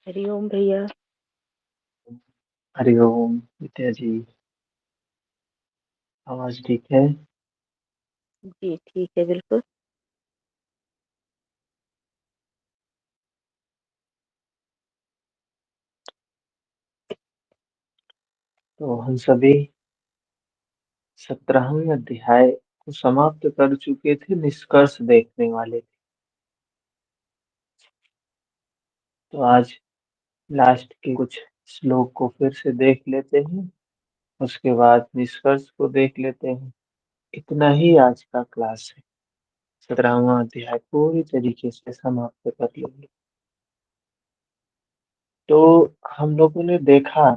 हरिओम भैया। हरिओम विद्या जी। आवाज ठीक है। जी ठीक है, बिल्कुल। तो हम सभी 17वें अध्याय को समाप्त कर चुके थे, निष्कर्ष देखने वाले थे। तो आज लास्ट के कुछ श्लोक को फिर से देख लेते हैं, उसके बाद निष्कर्ष को देख लेते हैं। इतना ही आज का क्लास है। 17वां अध्याय पूरी तरीके से समाप्त कर लेंगे। तो हम लोगों ने देखा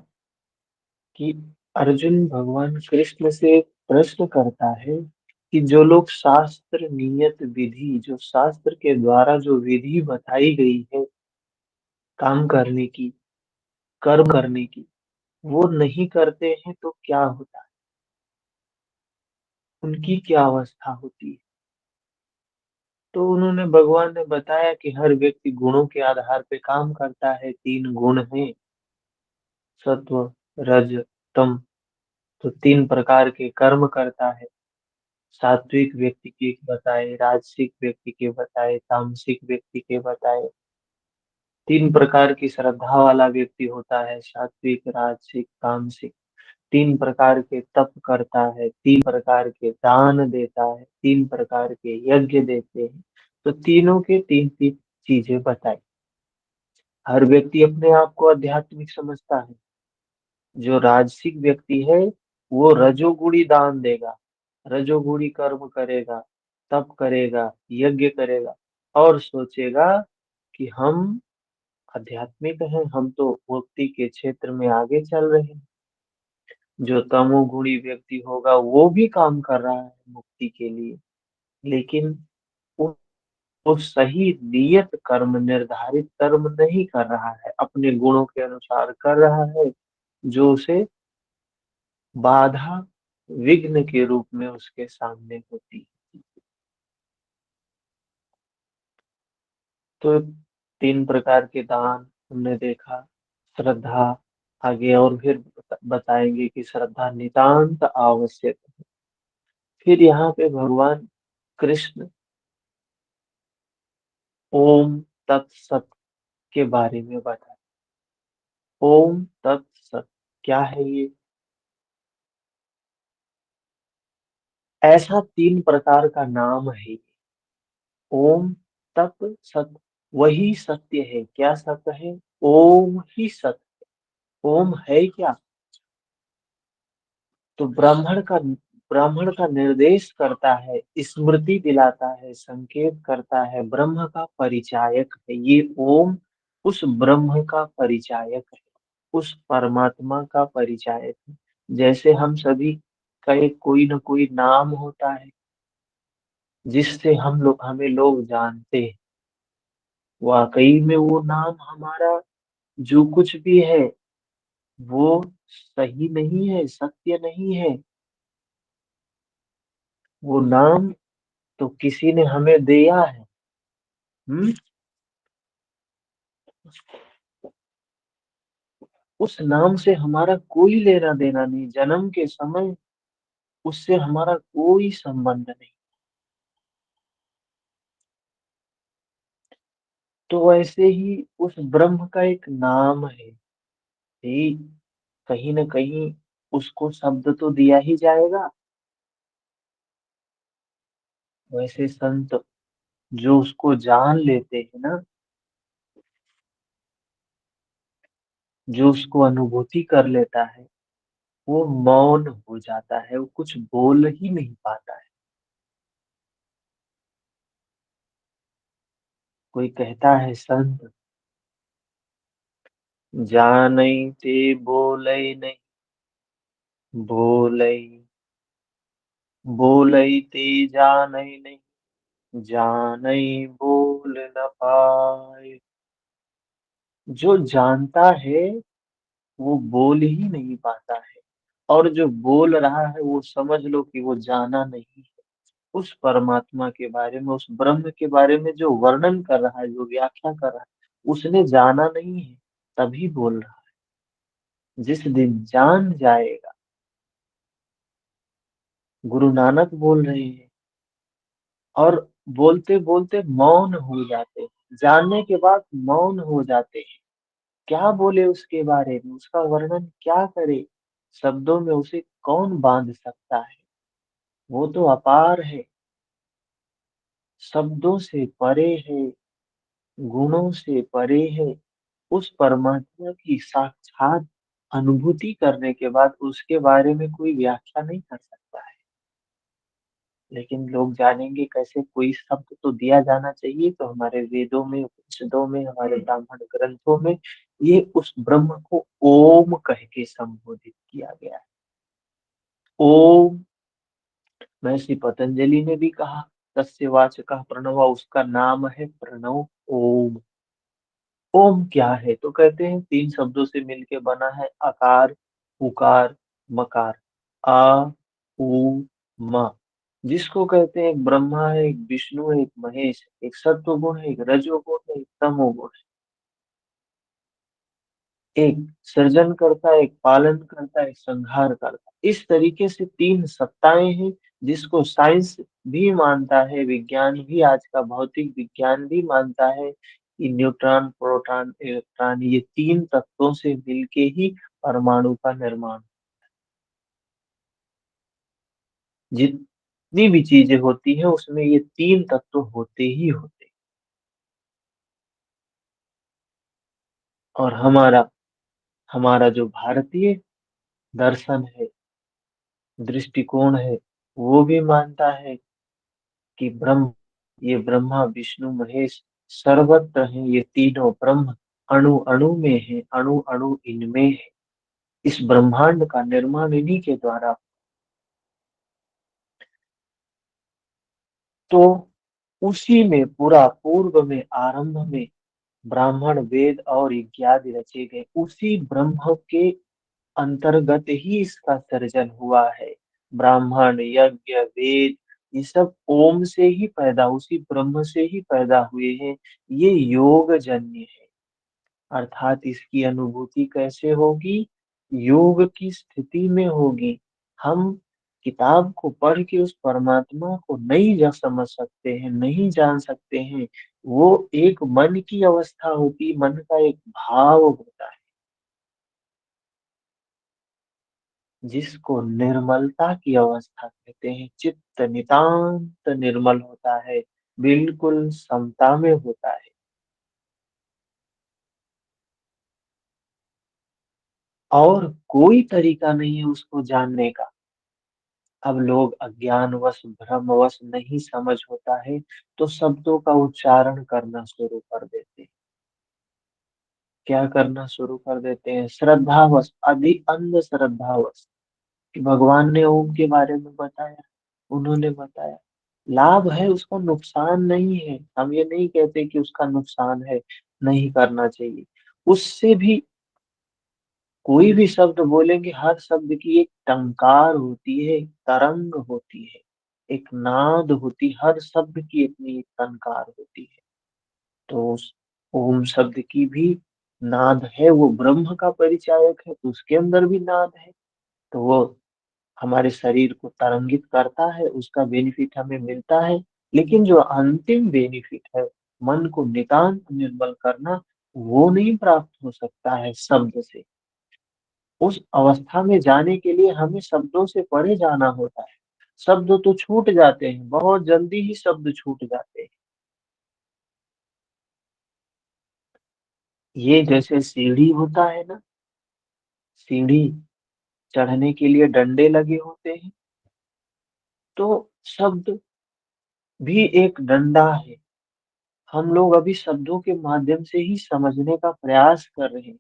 कि अर्जुन भगवान कृष्ण से प्रश्न करता है कि जो लोग शास्त्र नियत विधि, जो शास्त्र के द्वारा जो विधि बताई गई है काम करने की, कर्म करने की, वो नहीं करते हैं तो क्या होता है, उनकी क्या अवस्था होती है। तो उन्होंने भगवान ने बताया कि हर व्यक्ति गुणों के आधार पे काम करता है। 3 गुण हैं, सत्व, रज, तम। तो 3 प्रकार के कर्म करता है। सात्विक व्यक्ति के बताए, राजसिक व्यक्ति के बताए, तामसिक व्यक्ति के बताए। 3 प्रकार की श्रद्धा वाला व्यक्ति होता है, सात्विक, राजसिक, तामसिक। 3 प्रकार के तप करता है, 3 प्रकार के दान देता है, 3 प्रकार के यज्ञ देते हैं। तो तीनों के तीन तीन चीजें बताई। हर व्यक्ति अपने आप को आध्यात्मिक समझता है। जो राजसिक व्यक्ति है वो रजोगुणी दान देगा, रजोगुणी कर्म करेगा, तप करेगा, यज्ञ करेगा, और सोचेगा कि हम आध्यात्मिक हैं, हम तो मुक्ति के क्षेत्र में आगे चल रहे हैं। जो तमोगुणी व्यक्ति होगा वो भी काम कर रहा है मुक्ति के लिए, लेकिन वो वो सही नियत कर्म, निर्धारित कर्म नहीं कर रहा है, अपने गुणों के अनुसार कर रहा है, जो उसे बाधा, विघ्न के रूप में उसके सामने होती है। तो 3 प्रकार के दान हमने देखा। श्रद्धा, आगे और फिर बताएंगे कि श्रद्धा नितांत आवश्यक है। फिर यहाँ पे भगवान कृष्ण ओम तत्सत के बारे में बताए। ओम तत्सत क्या है ये? ऐसा 3 प्रकार का नाम है। ओम तत् सत, वही सत्य है। क्या सत्य है? ओम ही सत्य। ओम है क्या? तो ब्राह्मण का निर्देश करता है, स्मृति दिलाता है, संकेत करता है, ब्रह्म का परिचायक है ये ओम। उस ब्रह्म का परिचायक है, उस परमात्मा का परिचायक है। जैसे हम सभी का एक कोई न कोई नाम होता है जिससे हमें लोग जानते हैं। वाकई में वो नाम हमारा जो कुछ भी है वो सही नहीं है, सत्य नहीं है। वो नाम तो किसी ने हमें दिया है। हम्म। उस नाम से हमारा कोई लेना देना नहीं, जन्म के समय उससे हमारा कोई संबंध नहीं। तो वैसे ही उस ब्रह्म का एक नाम है ही, कहीं न कहीं उसको शब्द तो दिया ही जाएगा। वैसे संत जो उसको जान लेते हैं ना, जो उसको अनुभूति कर लेता है, वो मौन हो जाता है, वो कुछ बोल ही नहीं पाता है। कोई कहता है संत जानै ते बोलै नहीं, बोलै बोलै ते जानै नहीं, जानै बोल न पाए। जो जानता है वो बोल ही नहीं पाता है, और जो बोल रहा है वो समझ लो कि वो जाना नहीं है। उस परमात्मा के बारे में, उस ब्रह्म के बारे में जो वर्णन कर रहा है, जो व्याख्या कर रहा है, उसने जाना नहीं है। तभी बोल रहा है। जिस दिन जान जाएगा, गुरु नानक बोल रहे हैं, और बोलते बोलते मौन हो जाते हैं, जानने के बाद मौन हो जाते हैं। क्या बोले उसके बारे में, उसका वर्णन क्या करे, शब्दों में उसे कौन बांध सकता है। वो तो अपार है, शब्दों से परे है, गुणों से परे है। उस परमात्मा की साक्षात अनुभूति करने के बाद उसके बारे में कोई व्याख्या नहीं कर सकता है। लेकिन लोग जानेंगे कैसे, कोई शब्द तो दिया जाना चाहिए। तो हमारे वेदों में, उपनिषदों में, हमारे ब्राह्मण ग्रंथों में ये उस ब्रह्म को ओम कह के संबोधित किया गया है। ओम। महर्षि पतंजलि ने भी कहा, तस्य वाचकः प्रणव, उसका नाम है प्रणव, ओम। ओम क्या है, तो कहते हैं तीन शब्दों से मिलके बना है, आकार, उकार, मकार। आ, उ, म। जिसको कहते हैं एक ब्रह्मा है, एक विष्णु है, एक महेश है, एक सत्वगुण है, एक रजोगुण है, एक तमोगुण है। एक सृजन करता है, एक पालन करता है, एक संहार करता है। इस तरीके से तीन सत्ताएं हैं, जिसको साइंस भी मानता है, विज्ञान भी, आज का भौतिक विज्ञान भी मानता है कि न्यूट्रॉन, प्रोटॉन, इलेक्ट्रॉन, ये तीन तत्वों से मिलके ही परमाणु का निर्माण। जितनी भी चीजें होती है उसमें ये तीन तत्व होते ही होते हैं। और हमारा हमारा जो भारतीय दर्शन है, दृष्टिकोण है, वो भी मानता है कि ब्रह्म, ये ब्रह्मा विष्णु महेश सर्वत्र हैं, ये तीनों ब्रह्म अणु अणु में है, अणु अणु इनमें है। इस ब्रह्मांड का निर्माण इन्हीं के द्वारा। तो उसी में पूरा, पूर्व में, आरंभ में ब्राह्मण वेद और इत्यादि रचे गए, उसी ब्रह्म के अंतर्गत ही इसका सर्जन हुआ है। ब्राह्मण, यज्ञ, वेद, ये सब ओम से ही पैदा, उसी ब्रह्म से ही पैदा हुए हैं। ये योग जन्य है। अर्थात इसकी अनुभूति कैसे होगी, योग की स्थिति में होगी। हम किताब को पढ़ के उस परमात्मा को नहीं जा समझ सकते हैं, नहीं जान सकते हैं। वो एक मन की अवस्था होती, मन का एक भाव होता है, जिसको निर्मलता की अवस्था कहते हैं। चित्त नितांत निर्मल होता है, बिल्कुल समता में होता है। और कोई तरीका नहीं है उसको जानने का। अब लोग अज्ञानवश, भ्रमवश, नहीं समझ होता है तो शब्दों का उच्चारण करना शुरू कर देते हैं। क्या करना शुरू कर देते हैं, श्रद्धावश, अधिक अंध श्रद्धावश, कि भगवान ने ओम के बारे में बताया, उन्होंने बताया, लाभ है, उसका नुकसान नहीं है। हम ये नहीं कहते कि उसका नुकसान है, नहीं करना चाहिए। उससे भी कोई भी शब्द बोलेंगे, हर शब्द की एक टंकार होती है, एक तरंग होती है, एक नाद होती, हर शब्द की अपनी एक टंकार होती है। तो उस ओम शब्द की भी नाद है, वो ब्रह्म का परिचायक है, तो उसके अंदर भी नाद है। तो वो हमारे शरीर को तरंगित करता है, उसका बेनिफिट हमें मिलता है। लेकिन जो अंतिम बेनिफिट है, मन को नितांत निर्मल करना, वो नहीं प्राप्त हो सकता है शब्द से। उस अवस्था में जाने के लिए हमें शब्दों से परे जाना होता है। शब्द तो छूट जाते हैं, बहुत जल्दी ही शब्द छूट जाते हैं। ये जैसे सीढ़ी होता है ना, सीढ़ी चढ़ने के लिए डंडे लगे होते हैं, तो शब्द भी एक डंडा है। हम लोग अभी शब्दों के माध्यम से ही समझने का प्रयास कर रहे हैं,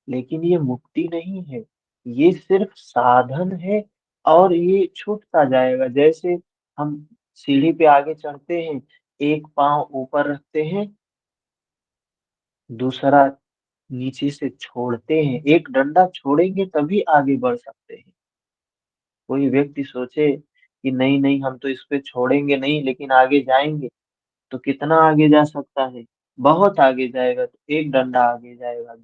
लेकिन ये मुक्ति नहीं है, ये सिर्फ साधन है। और ये छूटता जाएगा। जैसे हम सीढ़ी पे आगे चढ़ते हैं, एक पाँव ऊपर रखते हैं, दूसरा नीचे से छोड़ते हैं, एक डंडा छोड़ेंगे तभी आगे बढ़ सकते हैं। कोई व्यक्ति सोचे कि नहीं नहीं, हम तो इस पे छोड़ेंगे नहीं, लेकिन आगे जाएंगे, तो कितना आगे जा सकता है, बहुत आगे जाएगा तो एक डंडा आगे जाएगा,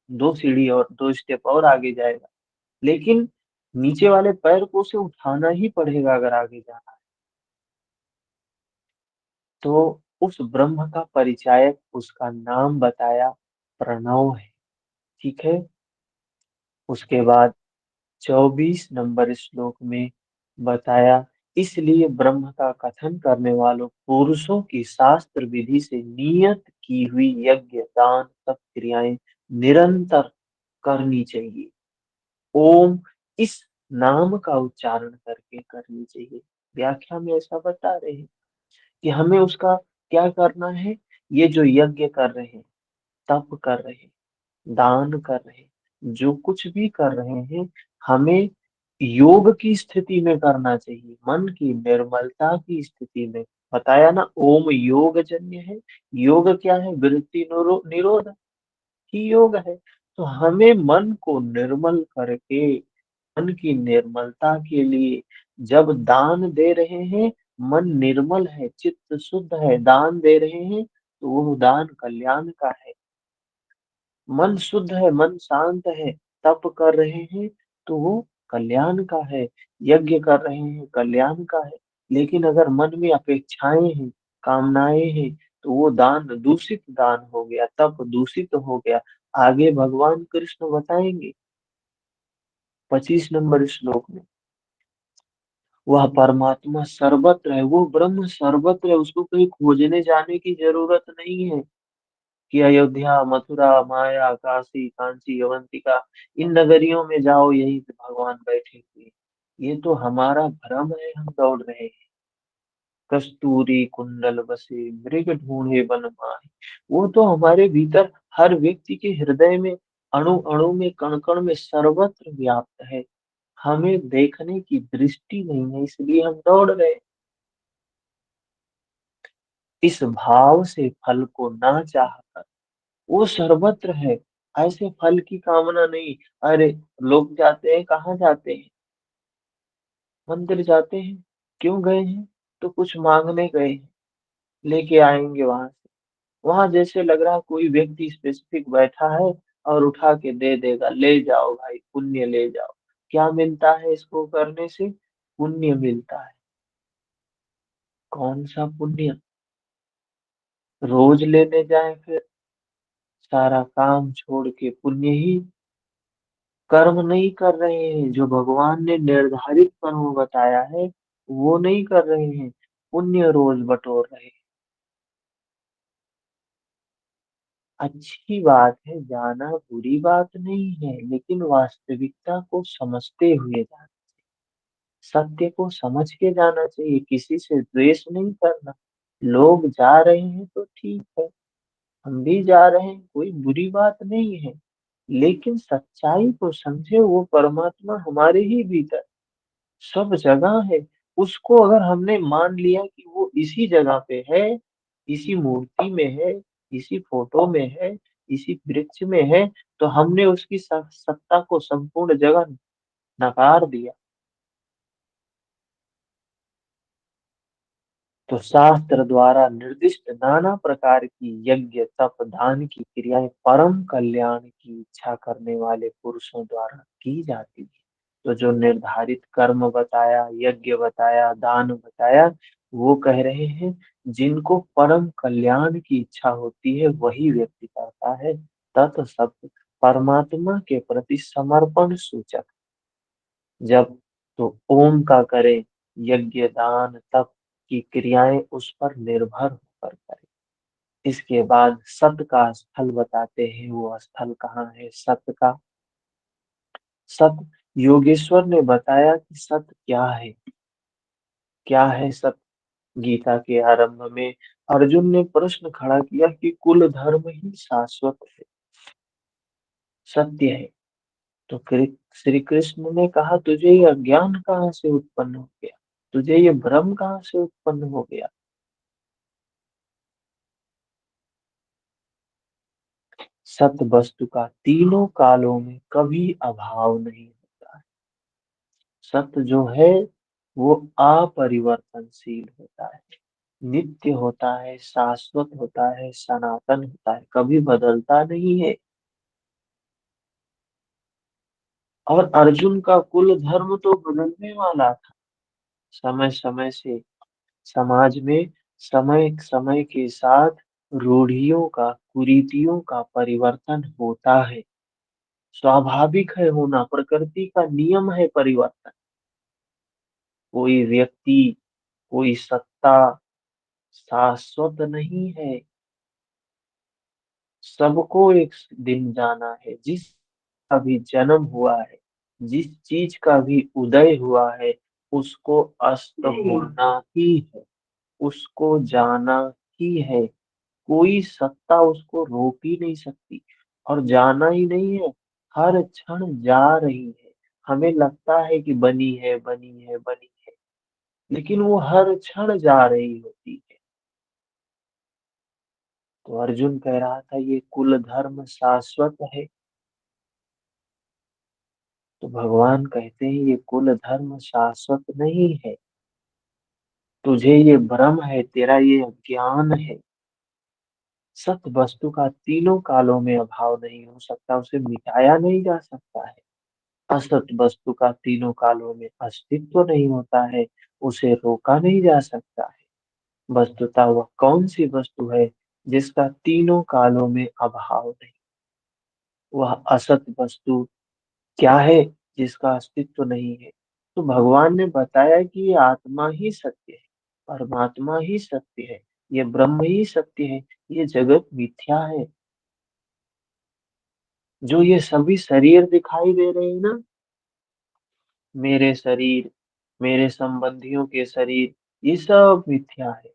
दो सीढ़ी और दो स्टेप और आगे जाएगा, लेकिन नीचे वाले पैर को उसे उठाना ही पड़ेगा अगर आगे जाना है। तो उस ब्रह्म का परिचायक, उसका नाम बताया प्रणव है। ठीक है। उसके बाद 24 नंबर श्लोक में बताया, इसलिए ब्रह्म का कथन करने वालों पुरुषों की शास्त्र विधि से नियत की हुई यज्ञ दान तप क्रियाएं निरंतर करनी चाहिए। ओम इस नाम का उच्चारण करके करनी चाहिए। व्याख्या में ऐसा बता रहे हैं कि हमें उसका क्या करना है। ये जो यज्ञ कर रहे हैं, तप कर रहे हैं, दान कर रहे हैं, जो कुछ भी कर रहे हैं, हमें योग की स्थिति में करना चाहिए, मन की निर्मलता की स्थिति में। बताया ना, ओम योग जन्य है। योग क्या है? वृत्ति निरोध ही योग है। तो हमें मन को निर्मल करके, मन की निर्मलता के लिए जब दान दे रहे हैं, मन निर्मल है, चित्त शुद्ध है, दान दे रहे हैं, तो वो दान कल्याण का है। मन शुद्ध है, मन शांत है, तप कर रहे हैं, तो वो कल्याण का है। यज्ञ कर रहे हैं, कल्याण का है। लेकिन अगर मन में अपेक्षाएं हैं, कामनाएं हैं, तो वो दान दूषित दान हो गया, तप दूषित हो गया। आगे भगवान कृष्ण बताएंगे 25 नंबर श्लोक में, वह परमात्मा सर्वत्र है, वो ब्रह्म सर्वत्र है, उसको कहीं खोजने जाने की जरूरत नहीं है कि अयोध्या, मथुरा, माया, काशी, कांची, अवंतिका, इन नगरियों में जाओ, यहीं पे भगवान बैठे हुए हैं। ये तो हमारा भ्रम है, हम दौड़ रहे हैं। कस्तूरी कुंडल बसे मृग ढूंढे वन माही, वो तो हमारे भीतर हर व्यक्ति के हृदय में, अणु अणु में, कण कण में, सर्वत्र व्याप्त है। हमें देखने की दृष्टि नहीं है, इसलिए हम दौड़ रहे हैं। इस भाव से फल को ना चाहकर, वो सर्वत्र है, ऐसे फल की कामना नहीं। अरे, लोग जाते हैं, कहाँ जाते हैं? मंदिर जाते हैं। क्यों गए हैं? तो कुछ मांगने गए हैं, लेके आएंगे वहां से। वहां जैसे लग रहा कोई व्यक्ति स्पेसिफिक बैठा है और उठा के दे देगा, ले जाओ भाई, पुण्य ले जाओ। क्या मिलता है इसको करने से? पुण्य मिलता है। कौन सा पुण्य? रोज लेने जाए फिर? सारा काम छोड़ के पुण्य ही कर्म नहीं कर रहे हैं, जो भगवान ने निर्धारित कर्म बताया है वो नहीं कर रहे हैं, पुण्य रोज बटोर रहे हैं। अच्छी बात है, जाना बुरी बात नहीं है, लेकिन वास्तविकता को समझते हुए जाना, सत्य को समझ के जाना चाहिए, किसी से द्वेष नहीं करना। लोग जा रहे हैं तो ठीक है, हम भी जा रहे हैं, कोई बुरी बात नहीं है, लेकिन सच्चाई को समझे, वो परमात्मा हमारे ही भीतर सब जगह है। उसको अगर हमने मान लिया कि वो इसी जगह पे है, इसी मूर्ति में है, इसी फोटो में है, इसी वृक्ष में है, तो हमने उसकी सत्ता को संपूर्ण जगह नकार दिया। तो शास्त्र द्वारा निर्दिष्ट नाना प्रकार की यज्ञ तप दान की क्रियाएं परम कल्याण की इच्छा करने वाले पुरुषों द्वारा की जाती है। तो जो निर्धारित कर्म बताया, यज्ञ बताया, दान बताया, वो कह रहे हैं जिनको परम कल्याण की इच्छा होती है वही व्यक्ति करता है। तत्सत्य परमात्मा के प्रति समर्पण सूचक। जब तो ओम का करें, यज्ञ दान तप की क्रियाएं उस पर निर्भर होकर करें। इसके बाद सत का स्थल बताते हैं, वो स्थल कहाँ है सत का? सत, योगेश्वर ने बताया कि सत क्या है। क्या है सत? गीता के आरंभ में अर्जुन ने प्रश्न खड़ा किया कि कुल धर्म ही शाश्वत है, सत्य है। तो श्री कृष्ण ने कहा, तुझे ये अज्ञान कहाँ से उत्पन्न हो गया? तुझे ये भ्रम कहाँ से उत्पन्न हो गया? सत वस्तु का तीनों कालों में कभी अभाव नहीं होता है। सत्य जो है वो अपरिवर्तनशील होता है। नित्य होता है, शाश्वत होता है, सनातन होता है, कभी बदलता नहीं है। और अर्जुन का कुल धर्म तो बदलने वाला था। समय समय से समाज में, समय समय के साथ रूढ़ियों का, कुरीतियों का परिवर्तन होता है। स्वाभाविक है होना, प्रकृति का नियम है परिवर्तन। कोई व्यक्ति, कोई सत्ता शाश्वत नहीं है। सबको एक दिन जाना है। जिस का भी जन्म हुआ है, जिस चीज का भी उदय हुआ है, उसको अस्त होना ही है, उसको जाना ही है। कोई सत्ता उसको रोक ही नहीं सकती। और जाना ही नहीं है, हर क्षण जा रही है। हमें लगता है कि बनी है, बनी है, बनी है, लेकिन वो हर क्षण जा रही होती है। तो अर्जुन कह रहा था ये कुल धर्म शाश्वत है। तो भगवान कहते हैं ये कुल धर्म शाश्वत नहीं है। तुझे ये भ्रम है, तेरा ये अज्ञान है। सत्य वस्तु का तीनों कालों में अभाव नहीं हो सकता, उसे मिटाया नहीं जा सकता है। असत वस्तु का तीनों कालों में अस्तित्व नहीं होता है, उसे रोका नहीं जा सकता है। वस्तुतः वह कौन सी वस्तु है जिसका तीनों कालों में अभाव नहीं? वह असत वस्तु क्या है जिसका अस्तित्व नहीं है? तो भगवान ने बताया कि ये आत्मा ही सत्य है, परमात्मा ही सत्य है, ये ब्रह्म ही सत्य है, ये जगत मिथ्या है। जो ये सभी शरीर दिखाई दे रहे हैं ना, मेरे शरीर, मेरे संबंधियों के शरीर, ये सब मिथ्या है,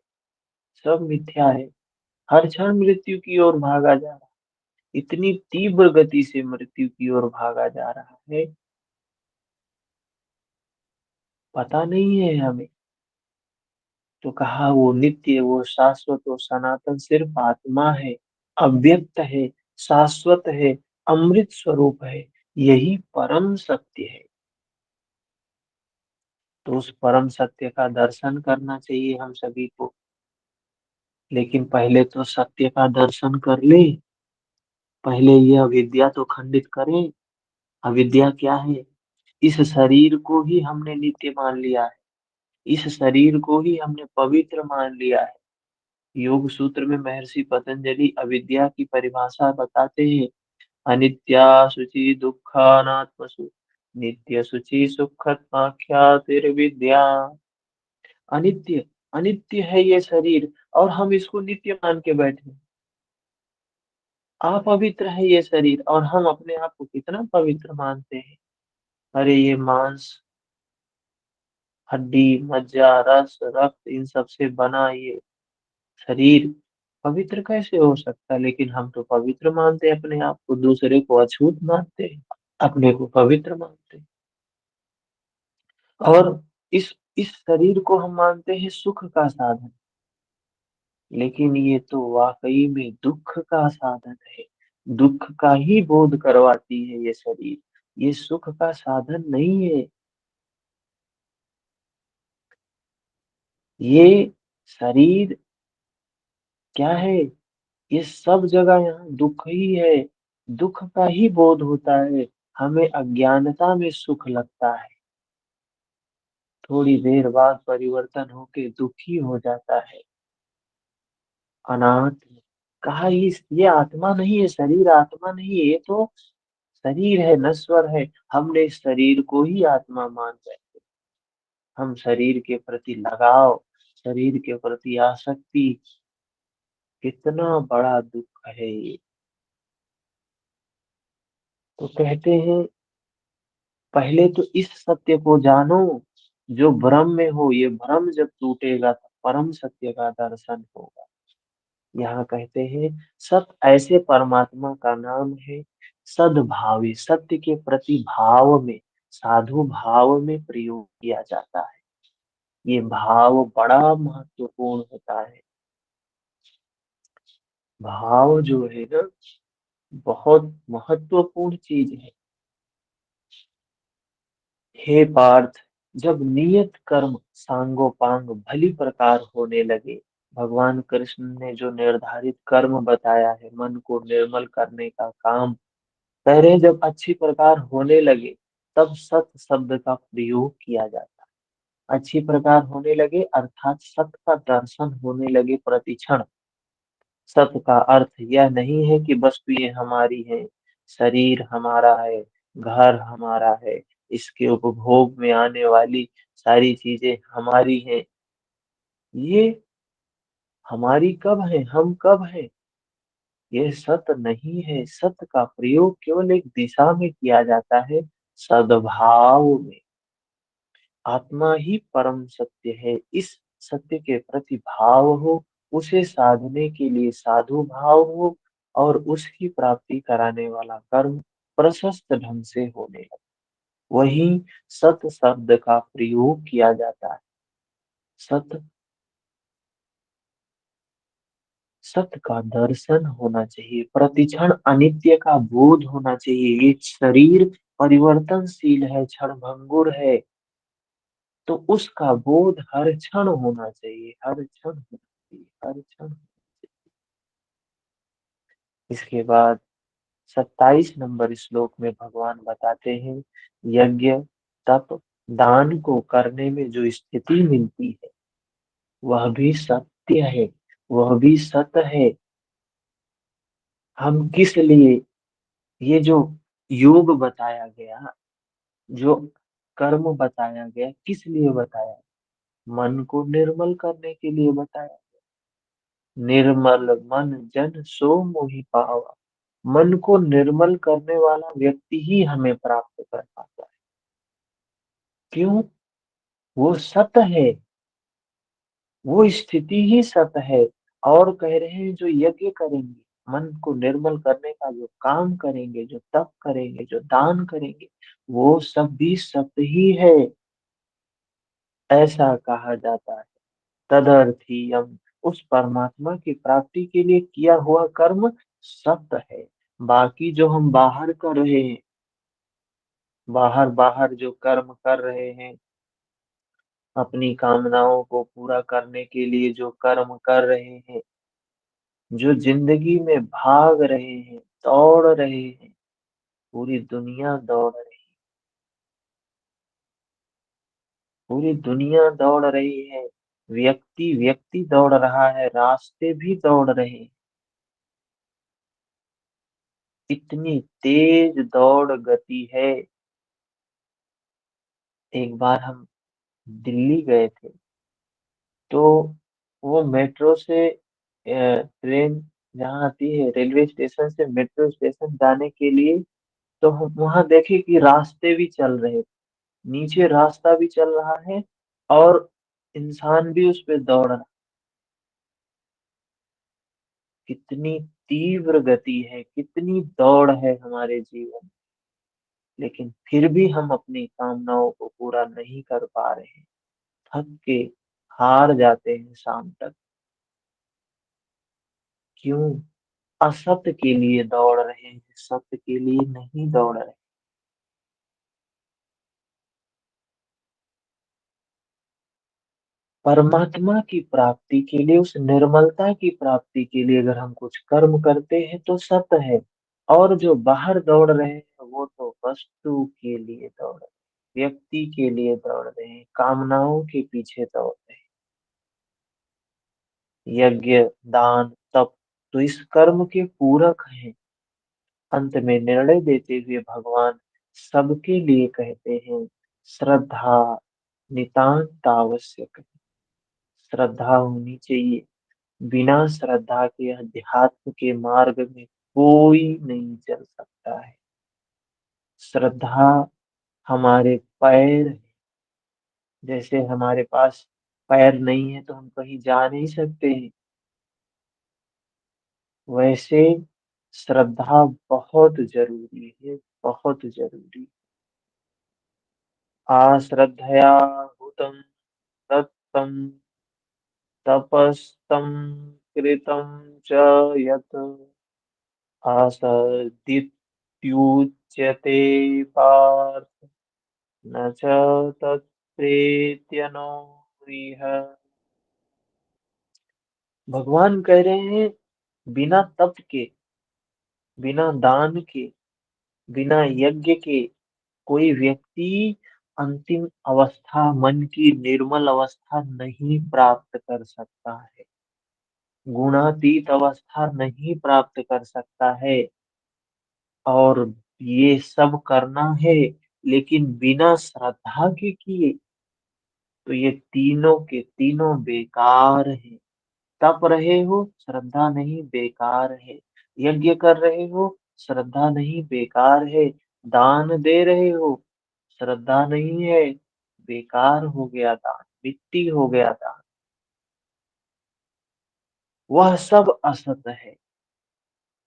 सब मिथ्या है। हर क्षण मृत्यु की ओर भागा जा रहा है, इतनी तीव्र गति से मृत्यु की ओर भागा जा रहा है, पता नहीं है हमें। तो कहा वो नित्य, वो शाश्वत, वो सनातन सिर्फ आत्मा है, अव्यक्त है, शाश्वत है, अमृत स्वरूप है, यही परम सत्य है। तो उस परम सत्य का दर्शन करना चाहिए हम सभी को। लेकिन पहले तो सत्य का दर्शन कर ले, पहले ये अविद्या तो खंडित करें। अविद्या क्या है? इस शरीर को ही हमने नित्य मान लिया है, इस शरीर को ही हमने पवित्र मान लिया है। योग सूत्र में महर्षि पतंजलि अविद्या की परिभाषा बताते हैं। अनित्या शुचि दुःखानात्मसु नित्य शुचि सुखत्माख्यातिर्विद्या। अनित्य, अनित्य है ये शरीर, और हम इसको नित्य मान के बैठे। अपवित्र है ये शरीर, और हम अपने आप को कितना पवित्र मानते हैं। अरे ये मांस, हड्डी, मज्जा, रस, रक्त, इन सब से बना ये शरीर पवित्र कैसे हो सकता है? लेकिन हम तो पवित्र मानते हैं अपने आप को, दूसरे को अछूत मानते हैं, अपने को पवित्र मानते हैं। और इस शरीर को हम मानते हैं सुख का साधन, लेकिन ये तो वाकई में दुख का साधन है। दुख का ही बोध करवाती है ये शरीर, ये सुख का साधन नहीं है। ये शरीर क्या है? ये सब जगह यहाँ दुख ही है, दुख का ही बोध होता है। हमें अज्ञानता में सुख लगता है, थोड़ी देर बाद परिवर्तन होके दुखी हो जाता है। अनाथ कहा, ये आत्मा नहीं है, शरीर आत्मा नहीं है, ये तो शरीर है, नश्वर है। हमने इस शरीर को ही आत्मा मान बैठे। हम शरीर के प्रति लगाव, शरीर के प्रति आसक्ति, कितना बड़ा दुख है ये। तो कहते हैं पहले तो इस सत्य को जानो, जो भ्रम में हो। ये भ्रम जब टूटेगा तो परम सत्य का दर्शन होगा। यहाँ कहते हैं सत ऐसे परमात्मा का नाम है, सद्भावी, सत्य के प्रति भाव में, साधु भाव में प्रयोग किया जाता है। ये भाव बड़ा महत्वपूर्ण होता है। भाव जो है ना, बहुत महत्वपूर्ण चीज है। हे पार्थ, जब नियत कर्म सांगोपांग भली प्रकार होने लगे, भगवान कृष्ण ने जो निर्धारित कर्म बताया है, मन को निर्मल करने का काम, कह रहे हैं जब अच्छी प्रकार होने लगे तब सत शब्द का प्रयोग किया जाता है। अच्छी प्रकार होने लगे अर्थात सत का दर्शन होने लगे प्रतिक्षण। सत का अर्थ यह नहीं है कि वस्तु ये हमारी है, शरीर हमारा है, घर हमारा है, इसके उपभोग में आने वाली सारी चीजें हमारी हैं। ये हमारी कब है, हम कब है, ये सत नहीं है। सत का प्रयोग केवल एक दिशा में किया जाता है, सद्भाव में। आत्मा ही परम सत्य है। इस सत्य के प्रति भाव हो, उसे साधने के लिए साधु भाव हो, और उसकी प्राप्ति कराने वाला कर्म प्रशस्त ढंग से होने लगे, वही सत शब्द का प्रयोग किया जाता है। सत सत्य का दर्शन होना चाहिए, प्रतिक्षण अनित्य का बोध होना चाहिए। ये शरीर परिवर्तनशील है, क्षणभंगुर है, तो उसका बोध हर क्षण होना चाहिए, हर क्षण होना चाहिए, हर क्षण। इसके बाद 27 नंबर श्लोक में भगवान बताते हैं, यज्ञ, तप, दान को करने में जो स्थिति मिलती है वह भी सत्य है, वह भी सत्य है। हम किस लिए, ये जो योग बताया गया, जो कर्म बताया गया, किस लिए बताया? मन को निर्मल करने के लिए बताया। निर्मल मन जन सो मोहि पावा। मन को निर्मल करने वाला व्यक्ति ही हमें प्राप्त कर पाता है। क्यों? वो सत है, वो स्थिति ही सत है। और कह रहे हैं जो यज्ञ करेंगे, मन को निर्मल करने का जो काम करेंगे, जो तप करेंगे, जो दान करेंगे, वो सब भी सत्य ही है, ऐसा कहा जाता है। तदर्थीयम, उस परमात्मा की प्राप्ति के लिए किया हुआ कर्म सत्य है। बाकी जो हम बाहर कर रहे हैं, बाहर बाहर जो कर्म कर रहे हैं, अपनी कामनाओं को पूरा करने के लिए जो कर्म कर रहे हैं, जो जिंदगी में भाग रहे हैं, दौड़ रहे हैं, पूरी दुनिया दौड़ रही, पूरी दुनिया दौड़ रही है, व्यक्ति व्यक्ति दौड़ रहा है, रास्ते भी दौड़ रहे हैं। इतनी तेज दौड़ गति है। एक बार हम दिल्ली गए थे, तो वो मेट्रो से ट्रेन जहाँ आती है, रेलवे स्टेशन से मेट्रो स्टेशन जाने के लिए, तो हम वहां देखे कि रास्ते भी चल रहे, नीचे रास्ता भी चल रहा है, और इंसान भी उस पे दौड़ रहा। कितनी तीव्र गति है, कितनी दौड़ है हमारे जीवन, लेकिन फिर भी हम अपनी कामनाओं को पूरा नहीं कर पा रहे हैं, थक के हार जाते हैं शाम तक। क्यों? असत्य के लिए दौड़ रहे हैं, सत्य के लिए नहीं दौड़ रहे। परमात्मा की प्राप्ति के लिए, उस निर्मलता की प्राप्ति के लिए अगर हम कुछ कर्म करते हैं तो सत्य है। और जो बाहर दौड़ रहे हैं वो तो वस्तु के लिए दौड़ रहे हैं, व्यक्ति के लिए दौड़ रहे हैं, कामनाओं के पीछे दौड़ रहे हैं। यज्ञ, दान, तप तो इस कर्म के पूरक हैं। अंत में निर्णय देते हुए भगवान सबके लिए कहते हैं, श्रद्धा नितांत आवश्यक है। श्रद्धा होनी चाहिए। बिना श्रद्धा के अध्यात्म के मार्ग में कोई नहीं चल सकता है। श्रद्धा हमारे पैर है। जैसे हमारे पास पैर नहीं है तो हम कहीं जा नहीं सकते हैं, वैसे श्रद्धा बहुत जरूरी है, बहुत जरूरी। आश्रद्धया भूतम दत्तम तपस्तम कृतं च यत् आसदित्युच्यते पार्थ न च तत्प्रेत्य नो इह। भगवान कह रहे हैं बिना तप के, बिना दान के, बिना यज्ञ के कोई व्यक्ति अंतिम अवस्था, मन की निर्मल अवस्था नहीं प्राप्त कर सकता है, गुणातीत अवस्था नहीं प्राप्त कर सकता है। और ये सब करना है, लेकिन बिना श्रद्धा के किए तो ये तीनों के तीनों बेकार है। तप रहे हो, श्रद्धा नहीं, बेकार है। यज्ञ कर रहे हो, श्रद्धा नहीं, बेकार है। दान दे रहे हो, श्रद्धा नहीं है, बेकार हो गया दान, मिट्टी हो गया दान। वह सब असत है।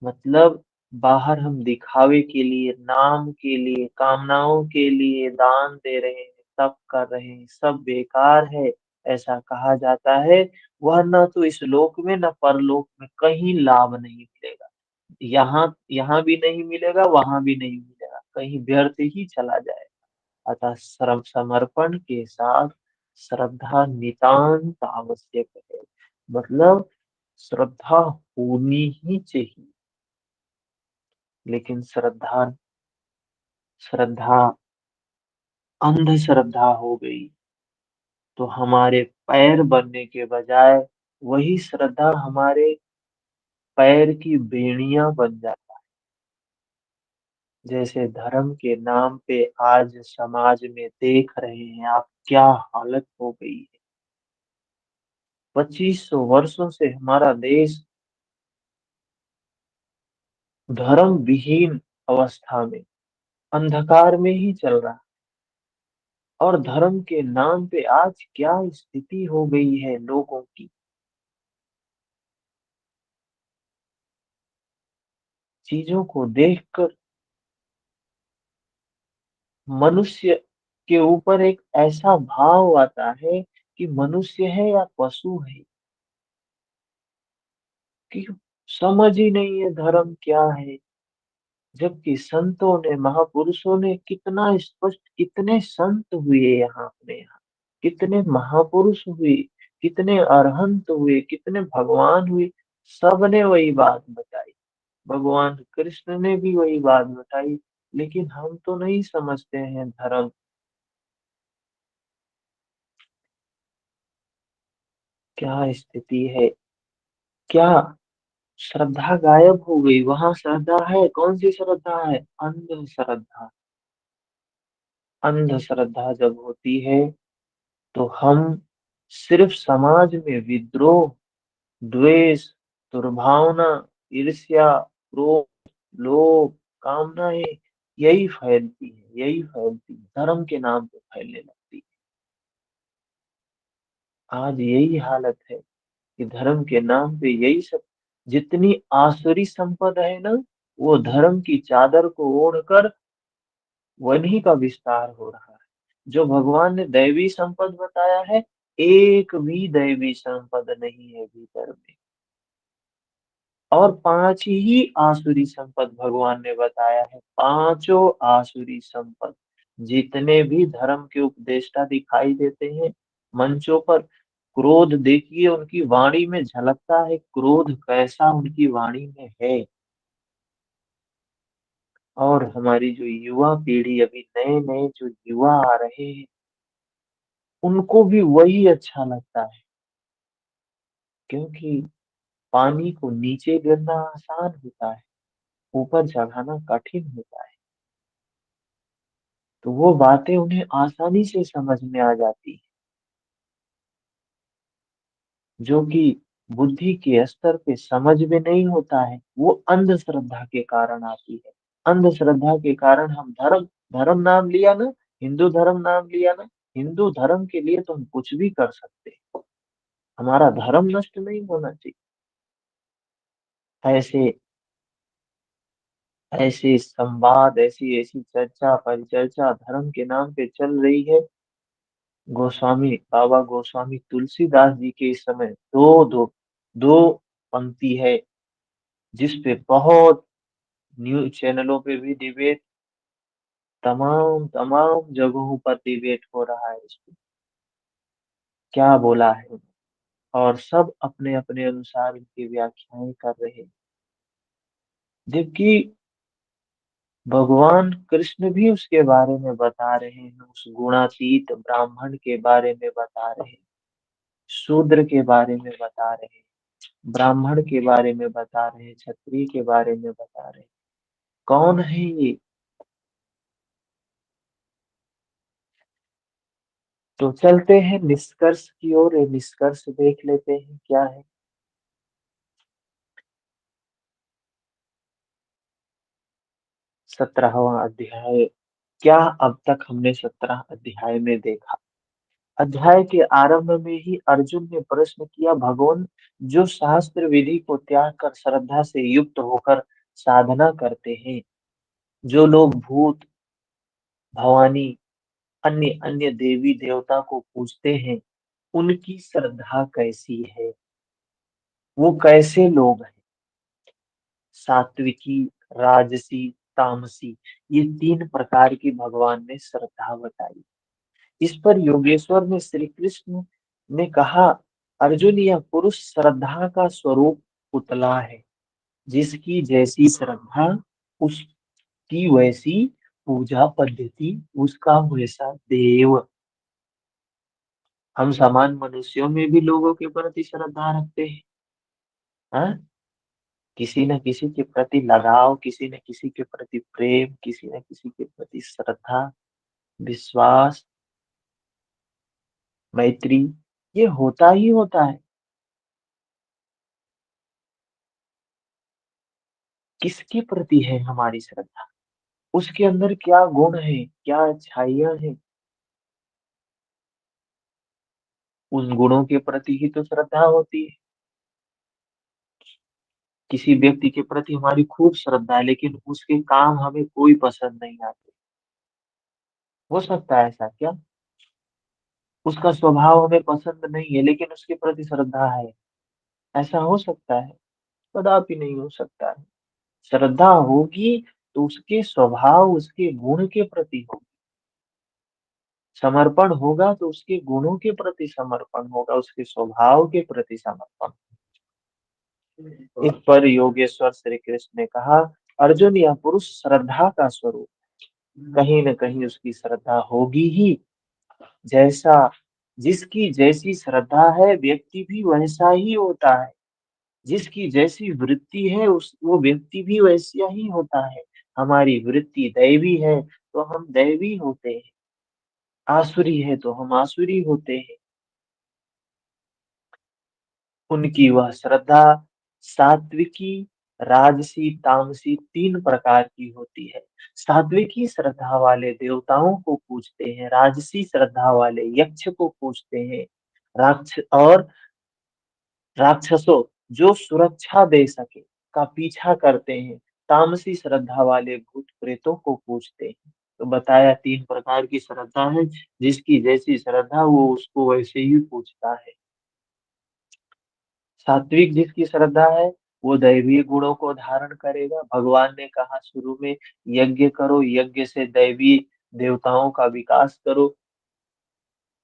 मतलब बाहर हम दिखावे के लिए, नाम के लिए, कामनाओं के लिए दान दे रहे हैं, तप कर रहे हैं, सब बेकार है, ऐसा कहा जाता है। वह न तो इस लोक में न परलोक में कहीं लाभ नहीं मिलेगा। यहाँ यहाँ भी नहीं मिलेगा, वहां भी नहीं मिलेगा, कहीं व्यर्थ ही चला जाएगा। अतः श्रम समर्पण के साथ श्रद्धा नितांत आवश्यक है। मतलब श्रद्धा होनी ही चाहिए। लेकिन श्रद्धा श्रद्धा अंधश्रद्धा हो गई तो हमारे पैर बनने के बजाय वही श्रद्धा हमारे पैर की बेड़ियां बन जाता है। जैसे धर्म के नाम पे आज समाज में देख रहे हैं आप, क्या हालत हो गई है। 2500 वर्षों से हमारा देश धर्म विहीन अवस्था में, अंधकार में ही चल रहा है। और धर्म के नाम पे आज क्या स्थिति हो गई है लोगों की। चीजों को देखकर मनुष्य के ऊपर एक ऐसा भाव आता है कि मनुष्य है या पशु है, कि समझ ही नहीं है धर्म क्या है। जबकि संतों ने, महापुरुषों ने कितना स्पष्ट, कितने संत हुए यहाँ अपने यहाँ, कितने महापुरुष हुए, कितने अरहंत हुए, कितने भगवान हुए, सबने वही बात बताई। भगवान कृष्ण ने भी वही बात बताई। लेकिन हम तो नहीं समझते हैं धर्म क्या स्थिति है। क्या श्रद्धा गायब हो गई। वहां श्रद्धा है, कौन सी श्रद्धा है? अंधश्रद्धा। अंधश्रद्धा जब होती है तो हम सिर्फ समाज में विद्रोह, द्वेष, दुर्भावना, ईर्ष्या, क्रोध, लोभ, कामनाएं, यही फैलती है, यही फैलती है, धर्म के नाम पे फैलने लगती है। आज यही हालत है कि धर्म के नाम पे यही सब, जितनी आसुरी संपदा है ना, वो धर्म की चादर को ओढ़कर वही का विस्तार हो रहा है। जो भगवान ने दैवी संपद बताया है, एक भी दैवी संपद नहीं है भीतर में। और पांच ही आसुरी संपद भगवान ने बताया है, पांचों आसुरी संपद। जितने भी धर्म के उपदेष्टा दिखाई देते हैं मंचों पर, क्रोध देखिए उनकी वाणी में झलकता है, क्रोध कैसा उनकी वाणी में है। और हमारी जो युवा पीढ़ी, अभी नए नए जो युवा आ रहे हैं, उनको भी वही अच्छा लगता है। क्योंकि पानी को नीचे गिरना आसान होता है, ऊपर चढ़ाना कठिन होता है। तो वो बातें उन्हें आसानी से समझ में आ जाती है, जो कि बुद्धि के स्तर पे समझ में नहीं होता है, वो अंधश्रद्धा के कारण आती है। अंधश्रद्धा के कारण हम धर्म, धर्म नाम लिया ना, हिंदू धर्म नाम लिया ना, हिंदू धर्म के लिए तुम कुछ भी कर सकते हो, हमारा धर्म नष्ट नहीं होना चाहिए। ऐसे ऐसे संवाद, ऐसी ऐसी चर्चा परिचर्चा धर्म के नाम पे चल रही है। गोस्वामी, बाबा गोस्वामी तुलसीदास जी के इस समय दो पंक्ति है, जिस पे बहुत न्यूज चैनलों पे भी डिबेट, तमाम तमाम जगहों पर डिबेट हो रहा है इस पे। क्या बोला है उन्होंने? और सब अपने अपने अनुसार उनकी व्याख्याएं कर रहे हैं। जबकि भगवान कृष्ण भी उसके बारे में बता रहे हैं, उस गुणातीत ब्राह्मण के बारे में बता रहे हैं, शूद्र के बारे में बता रहे हैं, ब्राह्मण के बारे में बता रहे हैं, क्षत्रिय के बारे में बता रहे हैं। कौन है ये? तो चलते हैं निष्कर्ष की ओर। ये निष्कर्ष देख लेते हैं क्या है। 17वां अध्याय। क्या अब तक हमने 17 अध्याय में देखा? अध्याय के आरंभ में ही अर्जुन ने प्रश्न किया, भगवान, जो शास्त्र विधि को त्याग कर श्रद्धा से युक्त होकर साधना करते हैं, जो लोग भूत, भवानी, अन्य अन्य देवी देवता को पूजते हैं, उनकी श्रद्धा कैसी है? वो कैसे लोग हैं? सात्विकी, राजसी, तामसी, ये 3 प्रकार की भगवान ने श्रद्धा बताई। इस पर योगेश्वर में श्री कृष्ण ने कहा, अर्जुन, यह पुरुष श्रद्धा का स्वरूप पुतला है। जिसकी जैसी श्रद्धा, उसकी वैसी पूजा पद्धति, उसका वैसा देव। हम सामान्य मनुष्यों में भी लोगों के प्रति श्रद्धा रखते हैं। हाँ? किसी न किसी के प्रति लगाव, किसी न किसी के प्रति प्रेम, किसी न किसी के प्रति श्रद्धा, विश्वास, मैत्री, ये होता ही होता है। किसके प्रति है हमारी श्रद्धा? उसके अंदर क्या गुण है, क्या अच्छाइयां हैं? उन गुणों के प्रति ही तो श्रद्धा होती है। किसी व्यक्ति के प्रति हमारी खूब श्रद्धा है, लेकिन उसके काम हमें कोई पसंद नहीं आते। हो सकता है ऐसा क्या? उसका स्वभाव हमें पसंद नहीं है, लेकिन उसके प्रति श्रद्धा है। ऐसा हो सकता है? कदापि नहीं हो सकता है। श्रद्धा होगी तो उसके स्वभाव, उसके गुण के प्रति होगी। समर्पण होगा तो उसके गुणों के प्रति समर्पण होगा, उसके स्वभाव के प्रति समर्पण। इस पर योगेश्वर श्री कृष्ण ने कहा, अर्जुन, यह पुरुष श्रद्धा का स्वरूप, कहीं न कहीं उसकी श्रद्धा होगी ही। जैसा, जिसकी जैसी श्रद्धा है, व्यक्ति भी वैसा ही होता है। जिसकी जैसी वृत्ति है, उस वो व्यक्ति भी वैसा ही होता है। हमारी वृत्ति दैवी है तो हम दैवी होते हैं, आसुरी है तो हम आसुरी होते हैं। उनकी वह श्रद्धा सात्विकी, राजसी, तामसी 3 प्रकार की होती है। सात्विकी श्रद्धा वाले देवताओं को पूजते हैं, राजसी श्रद्धा वाले यक्ष को पूजते हैं, राक्ष और राक्षसों, जो सुरक्षा दे सके, का पीछा करते हैं। तामसी श्रद्धा वाले भूत प्रेतों को पूजते हैं। तो बताया 3 प्रकार की श्रद्धा है। जिसकी जैसी श्रद्धा, वो उसको वैसे ही पूजता है। सात्विक जिसकी श्रद्धा है, वो दैवीय गुणों को धारण करेगा। भगवान ने कहा शुरू में, यज्ञ करो, यज्ञ से दैवी देवताओं का विकास करो,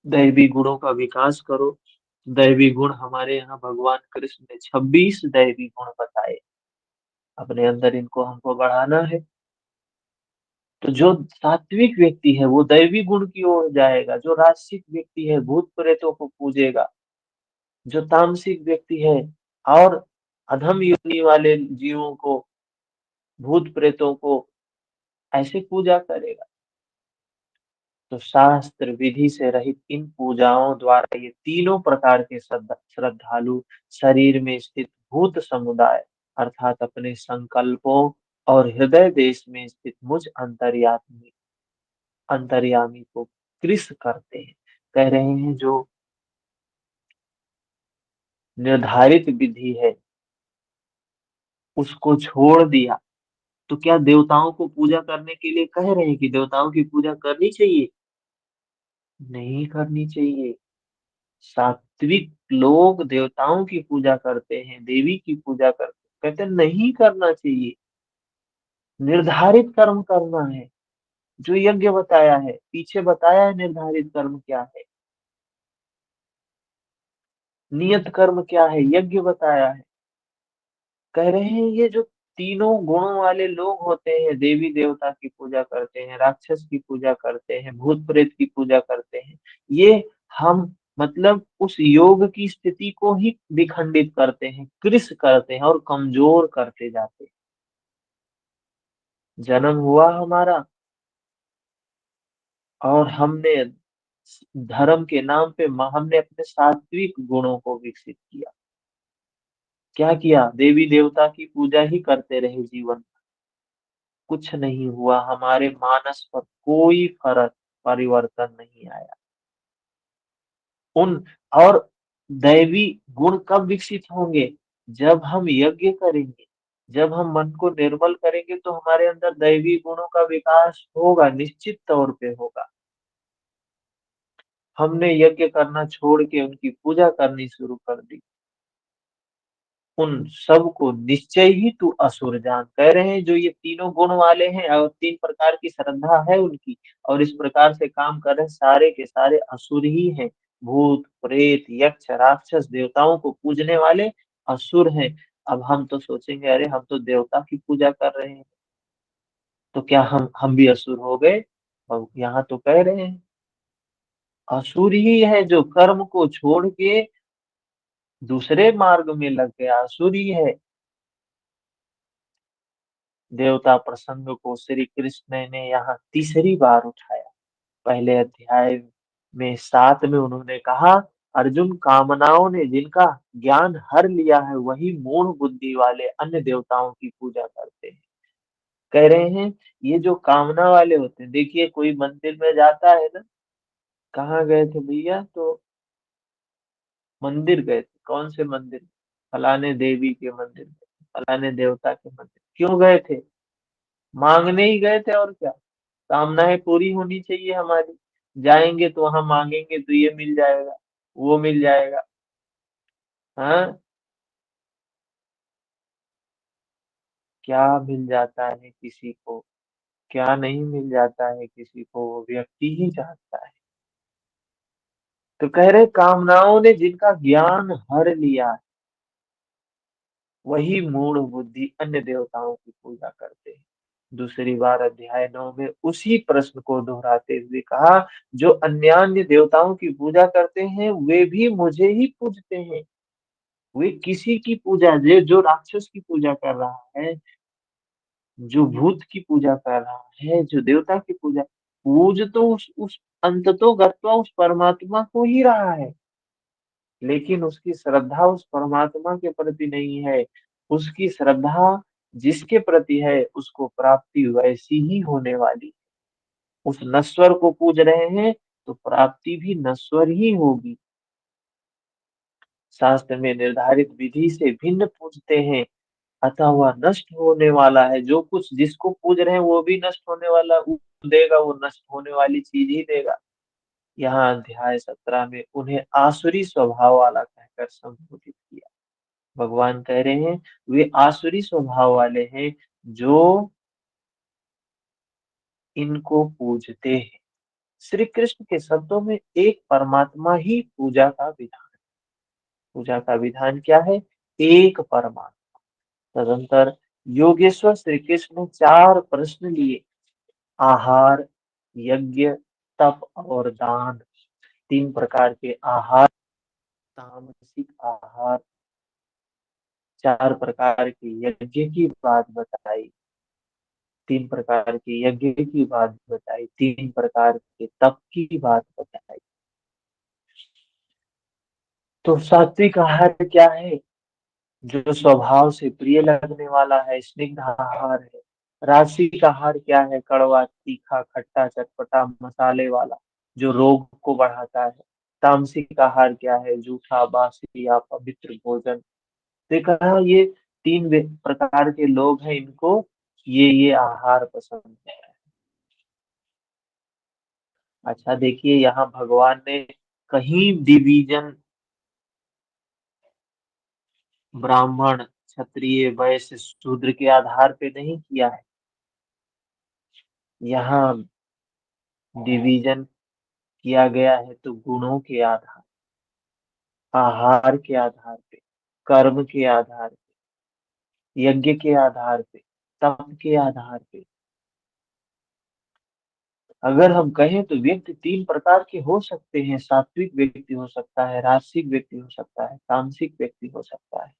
दैवी गुणों का विकास करो। दैवी गुण हमारे यहाँ भगवान कृष्ण ने 26 दैवी गुण बताए। अपने अंदर इनको हमको बढ़ाना है। तो जो सात्विक व्यक्ति है वो दैवी गुण की ओर जाएगा, जो राजसिक व्यक्ति है भूत प्रेतों को पूजेगा, जो तामसिक व्यक्ति है और अधम योनि वाले जीवों को, भूत प्रेतों को ऐसे पूजा करेगा। तो शास्त्र विधि से रहित इन पूजाओं द्वारा ये तीनों प्रकार के श्रद्धालु शरीर में स्थित भूत समुदाय, अर्थात अपने संकल्पों और हृदय देश में स्थित मुझ अंतर्यामी को कृष करते हैं। कह रहे हैं जो निर्धारित विधि है उसको छोड़ दिया। तो क्या देवताओं को पूजा करने के लिए कह रहे हैं कि देवताओं की पूजा करनी चाहिए? नहीं करनी चाहिए। सात्विक लोग देवताओं की पूजा करते हैं, देवी की पूजा करते हैं, कहते हैं नहीं करना चाहिए। निर्धारित कर्म करना है। जो यज्ञ बताया है, पीछे बताया है निर्धारित कर्म क्या है। नियत कर्म क्या है, यज्ञ बताया है। कह रहे हैं ये जो तीनों गुणों वाले लोग होते हैं, देवी देवता की पूजा करते हैं, राक्षस की पूजा करते हैं, भूत प्रेत की पूजा करते हैं, ये हम मतलब उस योग की स्थिति को ही विखंडित करते हैं, कृश करते हैं और कमजोर करते जाते हैं। जन्म हुआ हमारा और हमने धर्म के नाम पे हमने अपने सात्विक गुणों को विकसित किया। क्या किया, देवी देवता की पूजा ही करते रहे जीवन। कुछ नहीं हुआ, हमारे मानस पर कोई फर्क परिवर्तन नहीं आया। उन और दैवी गुण कब विकसित होंगे, जब हम यज्ञ करेंगे, जब हम मन को निर्मल करेंगे तो हमारे अंदर दैवी गुणों का विकास होगा, निश्चित तौर पे होगा। हमने यज्ञ करना छोड़ के उनकी पूजा करनी शुरू कर दी, उन सब को निश्चय ही तू असुर जान। कह रहे हैं जो ये तीनों गुण वाले हैं और तीन प्रकार की श्रद्धा है उनकी, और इस प्रकार से काम कर रहे हैं, सारे के सारे असुर ही हैं। भूत प्रेत यक्ष राक्षस देवताओं को पूजने वाले असुर हैं। अब हम तो सोचेंगे अरे हम तो देवता की पूजा कर रहे हैं, तो क्या हम भी असुर हो गए। और यहाँ तो कह रहे हैं असुर ही है जो कर्म को छोड़ के दूसरे मार्ग में लग गया, असुर ही है। देवता प्रसंग को श्री कृष्ण ने यहाँ तीसरी बार उठाया। पहले अध्याय में 7 में उन्होंने कहा, अर्जुन कामनाओं ने जिनका ज्ञान हर लिया है वही मूढ़ बुद्धि वाले अन्य देवताओं की पूजा करते हैं। कह रहे हैं ये जो कामना वाले होते हैं, देखिए कोई मंदिर में जाता है ना, कहाँ गए थे भैया, तो मंदिर गए थे, कौन से मंदिर, फलाने देवी के मंदिर में, फलाने देवता के मंदिर, क्यों गए थे, मांगने ही गए थे और क्या। कामनाएं पूरी होनी चाहिए हमारी, जाएंगे तो वहां मांगेंगे तो ये मिल जाएगा, वो मिल जाएगा। हाँ, क्या मिल जाता है किसी को, क्या नहीं मिल जाता है किसी को, वो व्यक्ति ही जानता है। तो कह रहे कामनाओं ने जिनका ज्ञान हर लिया, वही मूढ़ बुद्धि अन्य देवताओं की पूजा करते हैं। दूसरी बार अध्याय 9 में उसी प्रश्न को दोहराते हुए कहा, जो अन्यान्य देवताओं की पूजा करते हैं वे भी मुझे ही पूजते हैं। वे किसी की पूजा, जो राक्षस की पूजा कर रहा है, जो भूत की पूजा कर रहा है, जो देवता की पूजा, पूज तो उस अंततो गत्वा उस परमात्मा को ही रहा है, लेकिन उसकी श्रद्धा उस परमात्मा के प्रति नहीं है। उसकी श्रद्धा जिसके प्रति है उसको प्राप्ति वैसी ही होने वाली। उस नश्वर को पूज रहे हैं तो प्राप्ति भी नश्वर ही होगी। शास्त्र में निर्धारित विधि से भिन्न पूजते हैं, अतः वह नष्ट होने वाला है। जो कुछ जिसको पूज रहे हैं वो भी नष्ट होने वाला देगा, वो नष्ट होने वाली चीज ही देगा। यहाँ अध्याय 17 में उन्हें आसुरी स्वभाव वाला कहकर संबोधित किया। भगवान कह रहे हैं वे आसुरी स्वभाव वाले हैं जो इनको पूजते हैं। श्री कृष्ण के शब्दों में एक परमात्मा ही पूजा का विधान। पूजा का विधान क्या है, एक परमात्मा। तदंतर योगेश्वर श्री कृष्ण ने 4 प्रश्न लिए, आहार, यज्ञ, तप और दान। 3 प्रकार के आहार, तामसिक आहार, 4 प्रकार के यज्ञ की बात बताई, 3 प्रकार के यज्ञ की बात बताई, 3 प्रकार के तप की बात बताई। तो सात्विक आहार क्या है, जो स्वभाव से प्रिय लगने वाला है, स्निग्ध आहार है। राजसिक आहार क्या है, कड़वा तीखा खट्टा चटपटा मसाले वाला, जो रोग को बढ़ाता है। तामसिक आहार क्या है, जूठा बासी या पवित्र भोजन। तो कहा ये 3 प्रकार के लोग हैं, इनको ये आहार पसंद है। अच्छा देखिए यहाँ भगवान ने कहीं डिवीजन ब्राह्मण क्षत्रिय वैश्य शूद्र के आधार पे नहीं किया है। यहाँ डिवीजन किया गया है तो गुणों के आधार, आहार के आधार पे, कर्म के आधार पे, यज्ञ के आधार पे, तप के आधार पे। अगर हम कहें तो व्यक्ति तीन प्रकार के हो सकते हैं। सात्विक व्यक्ति हो सकता है, राजसिक व्यक्ति हो सकता है, तामसिक व्यक्ति हो सकता है।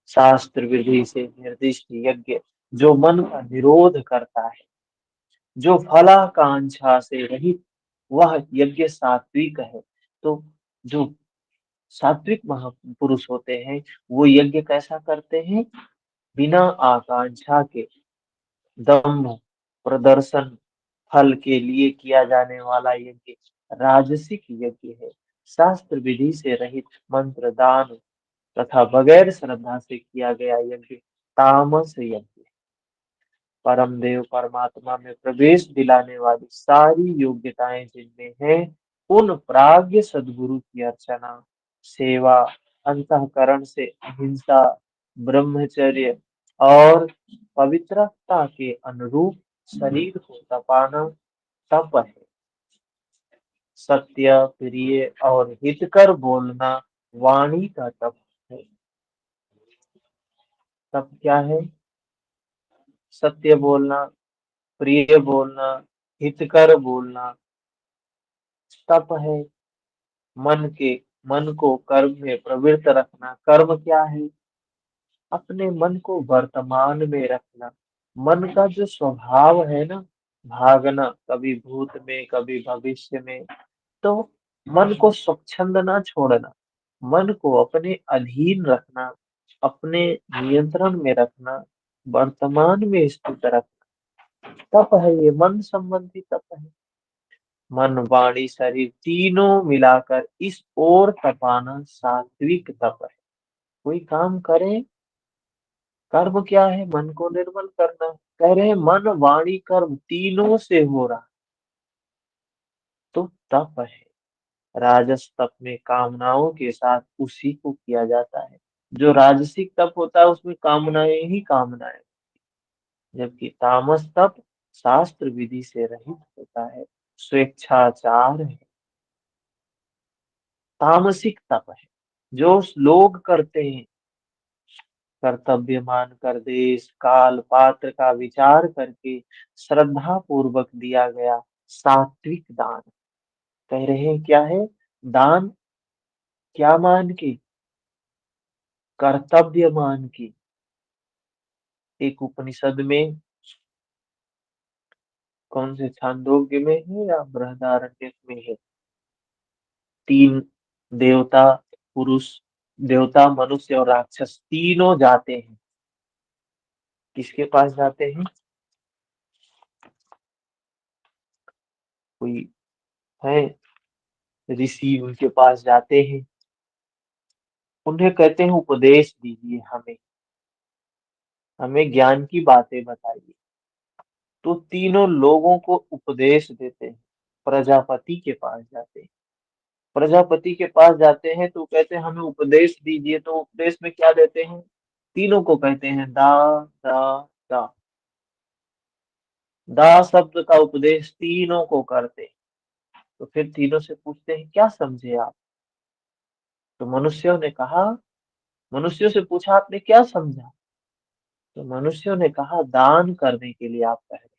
शास्त्र विधि से निर्दिष्ट यज्ञ जो मन का निरोध करता है, जो फलाकांक्षा से रहित, वह यज्ञ सात्विक है। तो जो सात्विक महापुरुष होते हैं वो यज्ञ कैसा करते हैं? बिना आकांक्षा के, दम्भ प्रदर्शन फल के लिए किया जाने वाला यज्ञ राजसिक यज्ञ है। शास्त्र विधि से रहित मंत्र दान तथा बगैर श्रद्धा से किया गया यज्ञ तामस यज्ञ। परम देव परमात्मा में प्रवेश दिलाने वाली सारी योग्यताएं जिनमें है, उन प्राज्ञ सद्गुरु की अर्चना, सेवा, अंतःकरण से अहिंसा, ब्रह्मचर्य और पवित्रता के अनुरूप शरीर को तपाना तप है। सत्य, प्रिय और हितकर बोलना वाणी का तप है। तप क्या है? सत्य बोलना, प्रिय बोलना, हितकर बोलना तप है। मन को कर्म में प्रवृत्त रखना कर्म क्या है? अपने मन को वर्तमान में रखना। मन का जो स्वभाव है ना, भागना, कभी भूत में कभी भविष्य में, तो मन को स्वच्छंद ना छोड़ना, मन को अपने अधीन रखना, अपने नियंत्रण में रखना, वर्तमान में स्थित रखना तप है। ये मन संबंधी तप है। मन, वाणी, शरीर तीनों मिलाकर इस ओर तपाना सात्विक तप है। कोई काम करें, कर्म क्या है? मन को निर्मल करना। कह रहे हैं मन, वाणी, कर्म तीनों से हो रहा तो तप है। राजस तप में कामनाओं के साथ उसी को किया जाता है। जो राजसिक तप होता है उसमें कामनाएं ही कामनाएं, जबकि तामस तप शास्त्र विधि से रहित होता है, स्वेच्छाचार है। तामसिक तप है जो लोग करते हैं, कर्तव्य मानकर देश काल पात्र का विचार करके श्रद्धा पूर्वक दिया गया सात्विक दान। कह रहे हैं क्या है? दान क्या मान के? कर्तव्य मान के। एक उपनिषद में, कौन से, छांदोग्य में है या बृहदारण्यक में है, तीन देवता पुरुष, देवता, मनुष्य और राक्षस तीनों जाते हैं। किसके पास जाते हैं? कोई है ऋषि, उनके पास जाते हैं। उन्हें कहते हैं उपदेश दीजिए, हमें हमें ज्ञान की बातें बताइए। तो तीनों लोगों को उपदेश देते हैं। प्रजापति के पास जाते हैं। प्रजापति के पास जाते हैं तो कहते हैं हमें उपदेश दीजिए। तो उपदेश में क्या देते हैं? तीनों को कहते हैं दा, दा, दा। दा शब्द का उपदेश तीनों को करते हैं। तो फिर तीनों से पूछते हैं क्या समझे आप? तो मनुष्यों ने कहा, मनुष्यों से पूछा आपने क्या समझा? तो मनुष्यों ने कहा दान करने के लिए आप कह रहे हैं।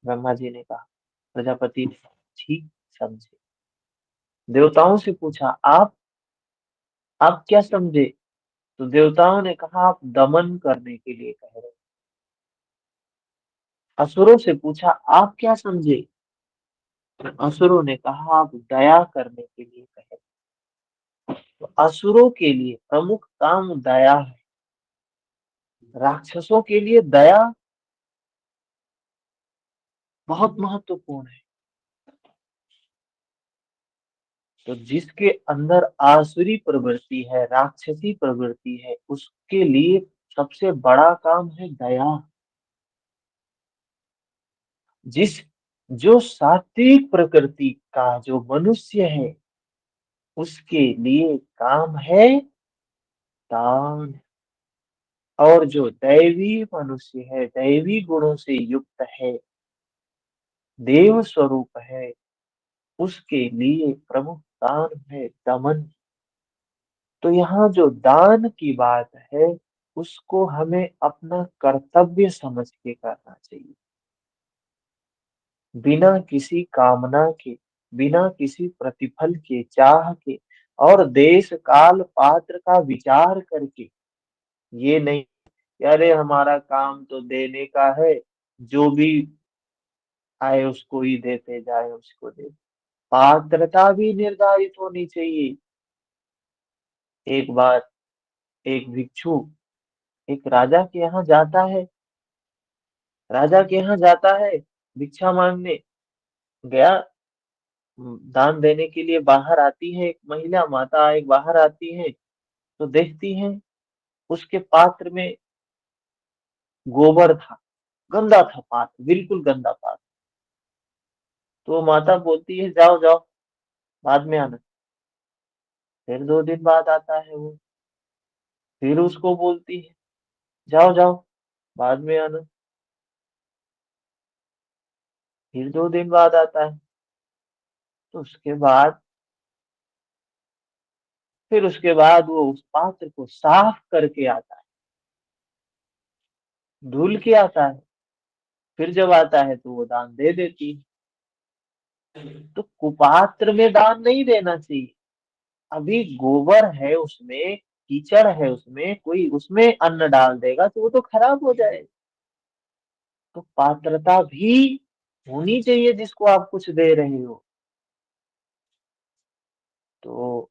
ब्रह्मा जी ने कहा, प्रजापति ने कहा, ठीक समझे। देवताओं से पूछा आप क्या समझे? तो देवताओं ने कहा आप दमन करने के लिए कह रहे हैं। असुरों से पूछा आप क्या समझे? तो असुरों ने कहा आप दया करने के लिए कह रहे हैं। तो असुरों के लिए प्रमुख काम दया है, राक्षसों के लिए दया बहुत महत्वपूर्ण है। तो जिसके अंदर आसुरी प्रवृत्ति है, राक्षसी प्रवृत्ति है, उसके लिए सबसे बड़ा काम है दया। जिस जो सात्विक प्रकृति का जो मनुष्य है, उसके लिए काम है दान। और जो दैवी मनुष्य है, दैवी गुणों से युक्त है, देव स्वरूप है, उसके लिए प्रमुख दान है दमन। तो यहाँ जो दान की बात है, उसको हमें अपना कर्तव्य समझ के करना चाहिए, बिना किसी कामना के, बिना किसी प्रतिफल के, चाह के, और देश काल पात्र का विचार करके। ये नहीं कि अरे हमारा काम तो देने का है, जो भी आए उसको ही देते जाए, उसको दे। पात्रता भी निर्धारित होनी चाहिए। एक बार एक भिक्षु एक राजा के यहाँ जाता है, राजा के यहाँ जाता है, भिक्षा मांगने गया। दान देने के लिए बाहर आती है एक महिला, माता एक बाहर आती है, तो देखती है उसके पात्र में गोबर था, गंदा था पात्र, बिल्कुल गंदा पात्र। तो वो माता बोलती है जाओ जाओ, बाद में आना। फिर 2 दिन बाद आता है वो, फिर उसको बोलती है जाओ जाओ, बाद में आना। फिर 2 दिन बाद आता है। तो उसके बाद वो उस पात्र को साफ करके आता है, धुल के आता है। फिर जब आता है तो वो दान दे देती है। तो कुपात्र में दान नहीं देना चाहिए। अभी गोबर है उसमें, कीचड़ है उसमें, कोई उसमें अन्न डाल देगा तो वो तो खराब हो जाएगा। तो पात्रता भी होनी चाहिए जिसको आप कुछ दे रहे हो। तो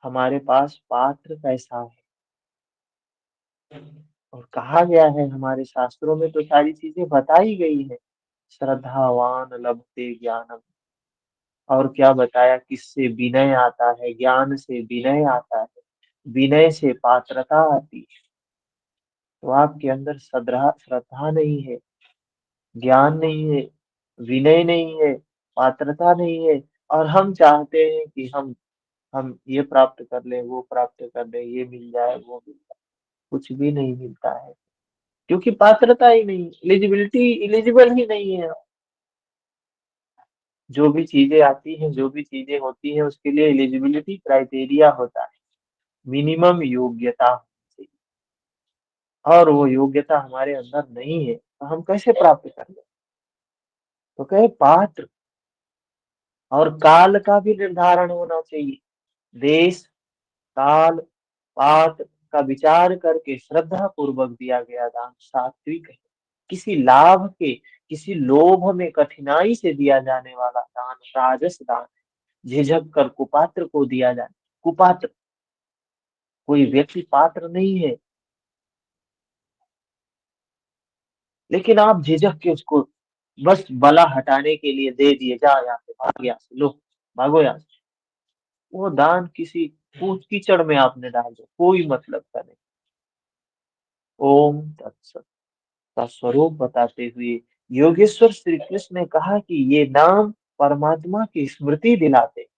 हमारे पास पात्र कैसा है, और कहा गया है हमारे शास्त्रों में तो सारी चीजें बताई गई है। श्रद्धावान लभते ज्ञानम। और क्या बताया, किससे विनय आता है, ज्ञान से विनय आता है, विनय से पात्रता आती है। तो आपके अंदर श्रद्धा श्रद्धा नहीं है, ज्ञान नहीं है, विनय नहीं है, पात्रता नहीं है, और हम चाहते हैं कि हम ये प्राप्त कर लें, वो प्राप्त कर लें, ये मिल जाए, वो मिल जाए। कुछ भी नहीं मिलता है, क्योंकि पात्रता ही नहीं, एलिजिबिलिटी, एलिजिबल ही नहीं है। जो भी चीजें आती हैं, जो भी चीजें होती हैं, उसके लिए एलिजिबिलिटी क्राइटेरिया होता है, मिनिमम योग्यता होनी चाहिए। और वो योग्यता हमारे अंदर नहीं है, तो हम कैसे प्राप्त कर लें। तो कहे पात्र, और काल का भी निर्धारण होना चाहिए। देश, काल, पात्र का विचार करके श्रद्धा पूर्वक दिया गया दान सात्विक है। किसी लाभ के, किसी लोभ में कठिनाई से दिया जाने वाला दान राजस दान है। झिझक कर कुपात्र को दिया जाए, कुपात्र कोई व्यक्ति पात्र नहीं है, लेकिन आप झिझक के उसको बस बला हटाने के लिए दे दिए, जा यहाँ से, भाग यहाँ से, लो भागो यहाँ से। वो दान किसी कूच कीचड़ में आपने डाल दो, कोई मतलब का नहीं। ओम तत्सत का स्वरूप बताते हुए योगेश्वर श्री कृष्ण ने कहा कि ये नाम परमात्मा की स्मृति दिलाते,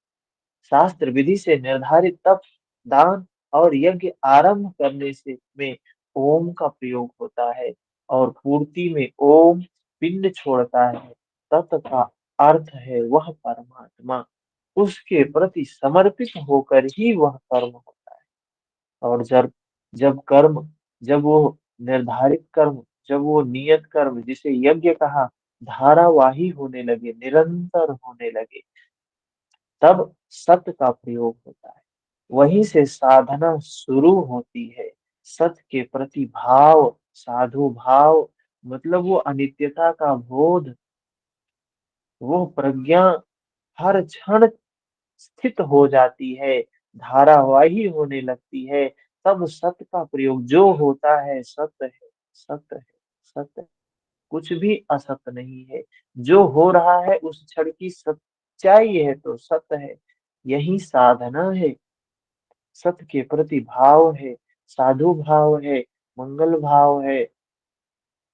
शास्त्र विधि से निर्धारित तप, दान और यज्ञ आरंभ करने से में ओम का प्रयोग होता है, और पूर्ति में ओम पिंड छोड़ता है। तत् का अर्थ है वह परमात्मा, उसके प्रति समर्पित होकर ही वह कर्म होता है। और जब जब कर्म जब वो निर्धारित कर्म, जब वो नियत कर्म, जिसे यज्ञ कहा, धारावाही होने लगे, निरंतर होने लगे, तब सत्य का प्रयोग होता है। वहीं से साधना शुरू होती है। सत्य के प्रति भाव, साधु भाव, मतलब वो अनित्यता का बोध, वो प्रज्ञा हर क्षण स्थित हो जाती है, धारावाही होने लगती है। तब सत्य का प्रयोग जो होता है, सत्य है, सत्य है, सत्य है। कुछ भी असत्य नहीं है। जो हो रहा है उस क्षण की सच्चाई है तो सत्य है। यही साधना है। सत्य के प्रति भाव है, साधु भाव है, मंगल भाव है,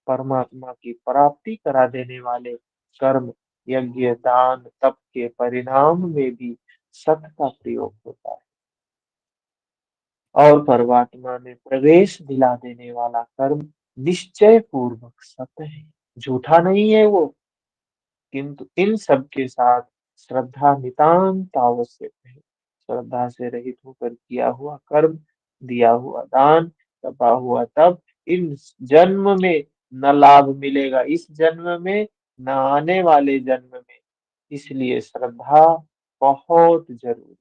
परमात्मा की प्राप्ति करा देने वाले कर्म, यज्ञ, दान, तप के परिणाम में भी सत्य का प्रयोग होता है। और परमात्मा में प्रवेश दिला देने वाला कर्म निश्चय पूर्वक सत्य है, झूठा नहीं है वो। किंतु इन सब के साथ श्रद्धा नितांत आवश्यक है। श्रद्धा से रहित होकर किया हुआ कर्म, दिया हुआ दान, तपा हुआ तप, इन जन्म में न लाभ मिलेगा, इस जन्म में न आने वाले जन्म में। इसलिए श्रद्धा बहुत जरूरी।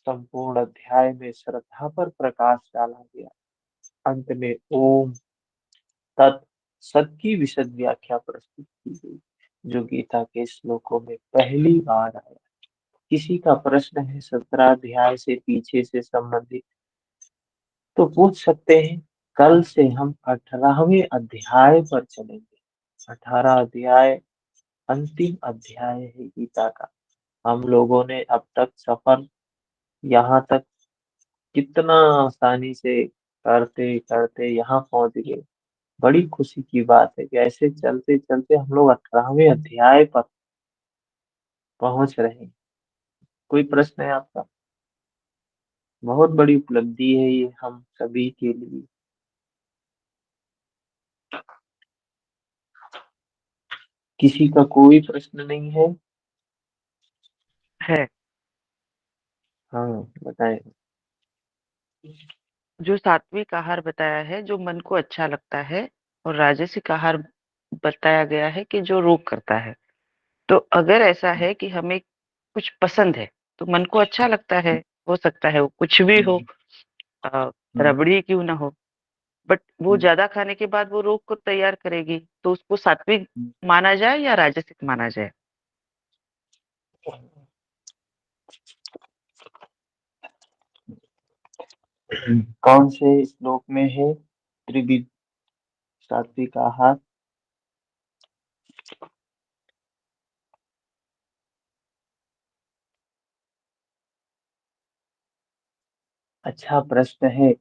संपूर्ण अध्याय में श्रद्धा पर प्रकाश डाला गया। अंत में ओम तत् सत की विशद व्याख्या प्रस्तुत की गई, जो गीता के श्लोकों में पहली बार आया। किसी का प्रश्न है 17 अध्याय से पीछे से संबंधित, तो पूछ सकते हैं। कल से हम 18वें अध्याय पर चलेंगे। 18 अध्याय अंतिम अध्याय है गीता का। हम लोगों ने अब तक सफर यहाँ तक कितना आसानी से करते करते यहाँ पहुंच गए। बड़ी खुशी की बात है कि ऐसे चलते चलते हम लोग 18वें अध्याय पर पहुंच रहे हैं। कोई प्रश्न है आपका? बहुत बड़ी उपलब्धि है ये हम सभी के लिए। किसी का कोई प्रश्न नहीं है? है। हाँ, बताएं। जो सात्विक आहार बताया है जो मन को अच्छा लगता है, और राजसिक आहार बताया गया है कि जो रोग करता है। तो अगर ऐसा है कि हमें कुछ पसंद है तो मन को अच्छा लगता है, हो सकता है वो कुछ भी हो, हम्म, अ, हम्म, रबड़ी क्यों ना हो, बट वो हम्म, ज्यादा खाने के बाद वो रोग को तैयार करेगी, तो उसको सात्विक माना जाए या राजसिक माना जाए? कौन से श्लोक में है त्रिविध सात्विक आहार? अच्छा प्रश्न है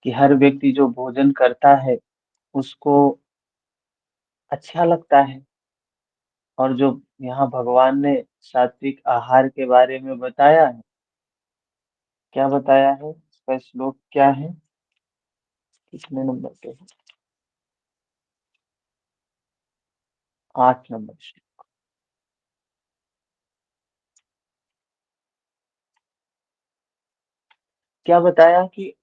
कि हर व्यक्ति जो भोजन करता है उसको अच्छा लगता है, और जो यहाँ भगवान ने सात्विक आहार के बारे में बताया है, क्या बताया है, इसका श्लोक क्या है, कितने नंबर पे है? 8 नंबर से। क्या बताया कि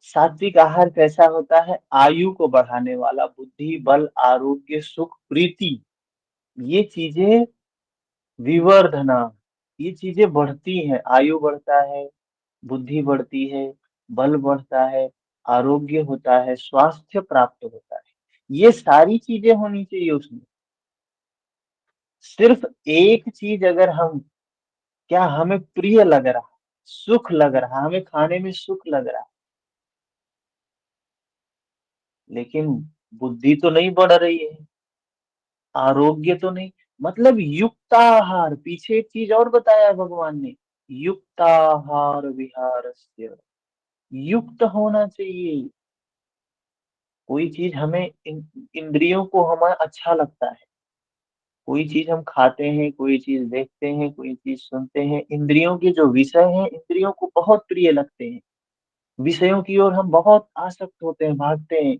सात्विक आहार कैसा होता है? आयु को बढ़ाने वाला, बुद्धि बल आरोग्य सुख प्रीति, ये चीजें विवर्धना, ये चीजें बढ़ती हैं। आयु बढ़ता है, बुद्धि बढ़ती है, बल बढ़ता है, आरोग्य होता है, स्वास्थ्य प्राप्त होता है। ये सारी चीजें होनी चाहिए उसमें। सिर्फ एक चीज अगर हम, क्या हमें प्रिय लग रहा, सुख लग रहा, हमें खाने में सुख लग रहा, लेकिन बुद्धि तो नहीं बढ़ रही है, आरोग्य तो नहीं, मतलब युक्ताहार, पीछे एक चीज और बताया है भगवान ने, युक्ताहार विहारस्य, युक्त होना चाहिए। कोई चीज हमें इंद्रियों को हमें अच्छा लगता है, कोई चीज हम खाते हैं, कोई चीज देखते हैं, कोई चीज सुनते हैं, इंद्रियों के जो विषय हैं इंद्रियों को बहुत प्रिय लगते हैं, विषयों की ओर हम बहुत आसक्त होते हैं, भागते हैं,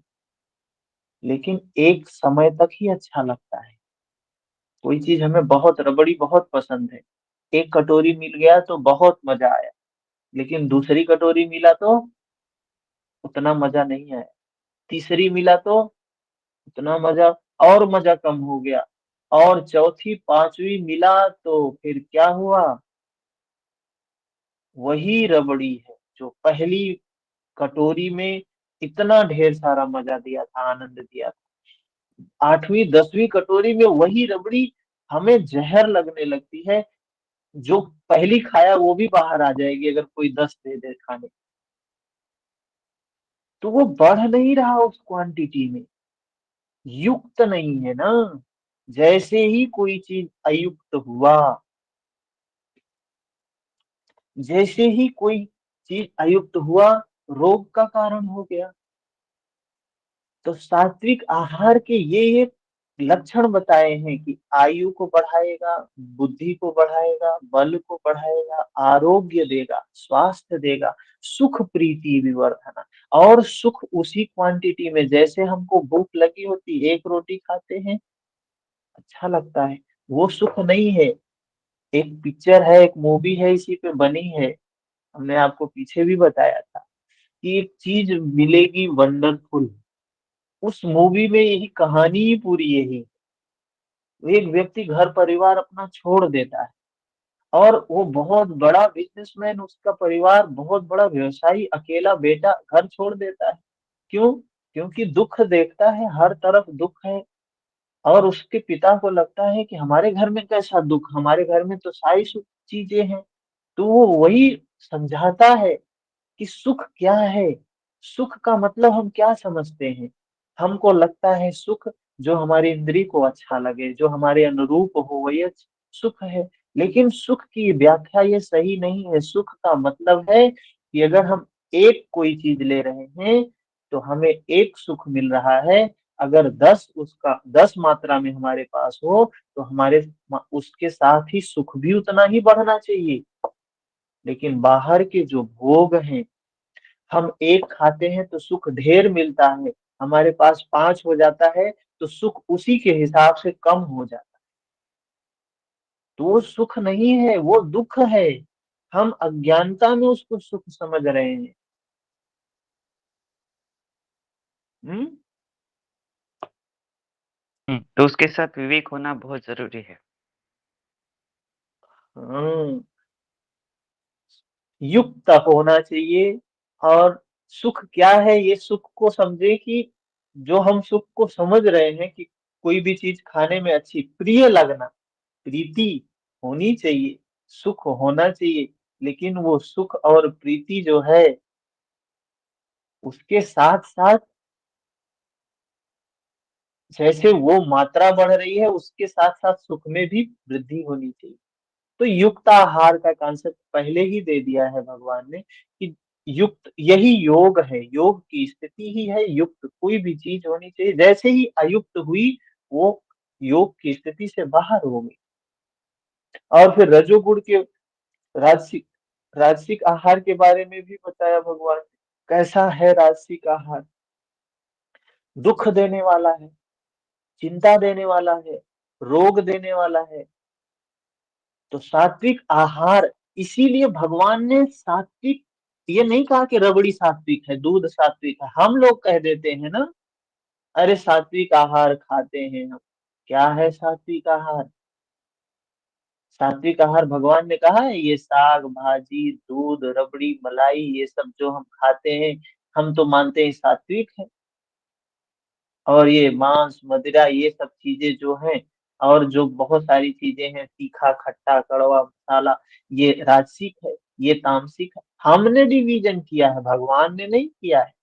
लेकिन एक समय तक ही अच्छा लगता है। कोई चीज हमें बहुत, रबड़ी बहुत पसंद है, एक कटोरी मिल गया तो बहुत मजा आया, लेकिन दूसरी कटोरी मिला तो उतना मजा नहीं आया, तीसरी मिला तो उतना मजा, और मजा कम हो गया, और चौथी पांचवी मिला तो फिर क्या हुआ? वही रबड़ी है जो पहली कटोरी में इतना ढेर सारा मजा दिया था, आनंद दिया था, 8वीं 10वीं कटोरी में वही रबड़ी हमें जहर लगने लगती है। जो पहली खाया वो भी बाहर आ जाएगी अगर कोई 10 दे दे खाने, तो वो बढ़ नहीं रहा उस क्वांटिटी में, युक्त नहीं है ना। जैसे ही कोई चीज अयुक्त हुआ, जैसे ही कोई चीज अयुक्त हुआ, रोग का कारण हो गया। तो सात्विक आहार के ये लक्षण बताए हैं कि आयु को बढ़ाएगा, बुद्धि को बढ़ाएगा, बल को बढ़ाएगा, आरोग्य देगा, स्वास्थ्य देगा, सुख प्रीति विवर्धना। और सुख उसी क्वांटिटी में, जैसे हमको भूख लगी होती, एक रोटी खाते हैं अच्छा लगता है, वो सुख नहीं है। एक पिक्चर है, एक मूवी है, इसी पे बनी है। हमने आपको पीछे भी बताया था कि एक चीज मिलेगी वंडरफुल। उस मूवी में यही कहानी ही पूरी यही। एक व्यक्ति घर परिवार अपना छोड़ देता है, और वो बहुत बड़ा बिजनेसमैन, उसका परिवार बहुत बड़ा व्यवसायी, अकेला बेटा घर छोड़ देता है। क्यों? क्योंकि दुख देखता है, हर तरफ दुख है। और उसके पिता को लगता है कि हमारे घर में कैसा दुख, हमारे घर में तो सारी सुख चीजें हैं। तो वो वही समझाता है कि सुख क्या है। सुख का मतलब हम क्या समझते हैं? हमको लगता है सुख जो हमारी इंद्री को अच्छा लगे, जो हमारे अनुरूप हो, वही सुख है। लेकिन सुख की व्याख्या ये सही नहीं है। सुख का मतलब है कि अगर हम एक कोई चीज ले रहे हैं तो हमें एक सुख मिल रहा है। अगर 10 उसका 10 मात्रा में हमारे पास हो तो हमारे उसके साथ ही सुख भी उतना ही बढ़ना चाहिए। लेकिन बाहर के जो भोग हैं, हम एक खाते हैं तो सुख ढेर मिलता है, हमारे पास 5 हो जाता है तो सुख उसी के हिसाब से कम हो जाता है। तो वो सुख नहीं है, वो दुख है। हम अज्ञानता में उसको सुख समझ रहे हैं। हम्म। तो उसके साथ विवेक होना बहुत जरूरी है। हाँ, युक्त होना चाहिए। और सुख क्या है, ये सुख को समझे कि जो हम सुख को समझ रहे हैं कि कोई भी चीज खाने में अच्छी, प्रिय लगना, प्रीति होनी चाहिए, सुख होना चाहिए। लेकिन वो सुख और प्रीति जो है, उसके साथ साथ जैसे वो मात्रा बढ़ रही है, उसके साथ साथ सुख में भी वृद्धि होनी चाहिए। तो युक्त आहार का कॉन्सेप्ट पहले ही दे दिया है भगवान ने कि युक्त यही योग है, योग की स्थिति ही है युक्त। कोई भी चीज होनी चाहिए, जैसे ही अयुक्त हुई वो योग की स्थिति से बाहर हो गई। और फिर रजोगुण के राजसिक राजसिक आहार के बारे में भी बताया भगवान ने। कैसा है राजसिक आहार? दुख देने वाला है, चिंता देने वाला है, रोग देने वाला है। तो सात्विक आहार, इसीलिए भगवान ने सात्विक, ये नहीं कहा कि रबड़ी सात्विक है, दूध सात्विक है। हम लोग कह देते हैं ना, अरे सात्विक आहार खाते हैं हम। क्या है सात्विक आहार? सात्विक आहार भगवान ने कहा है ये साग भाजी दूध रबड़ी मलाई, ये सब जो हम खाते हैं, हम तो मानते हैं सात्विक है। और ये मांस मदिरा ये सब चीजें जो हैं, और जो बहुत सारी चीजें हैं, तीखा खट्टा कड़वा मसाला, ये राजसिक है, ये तामसिक है। हमने डिवीजन किया है, भगवान ने नहीं किया है।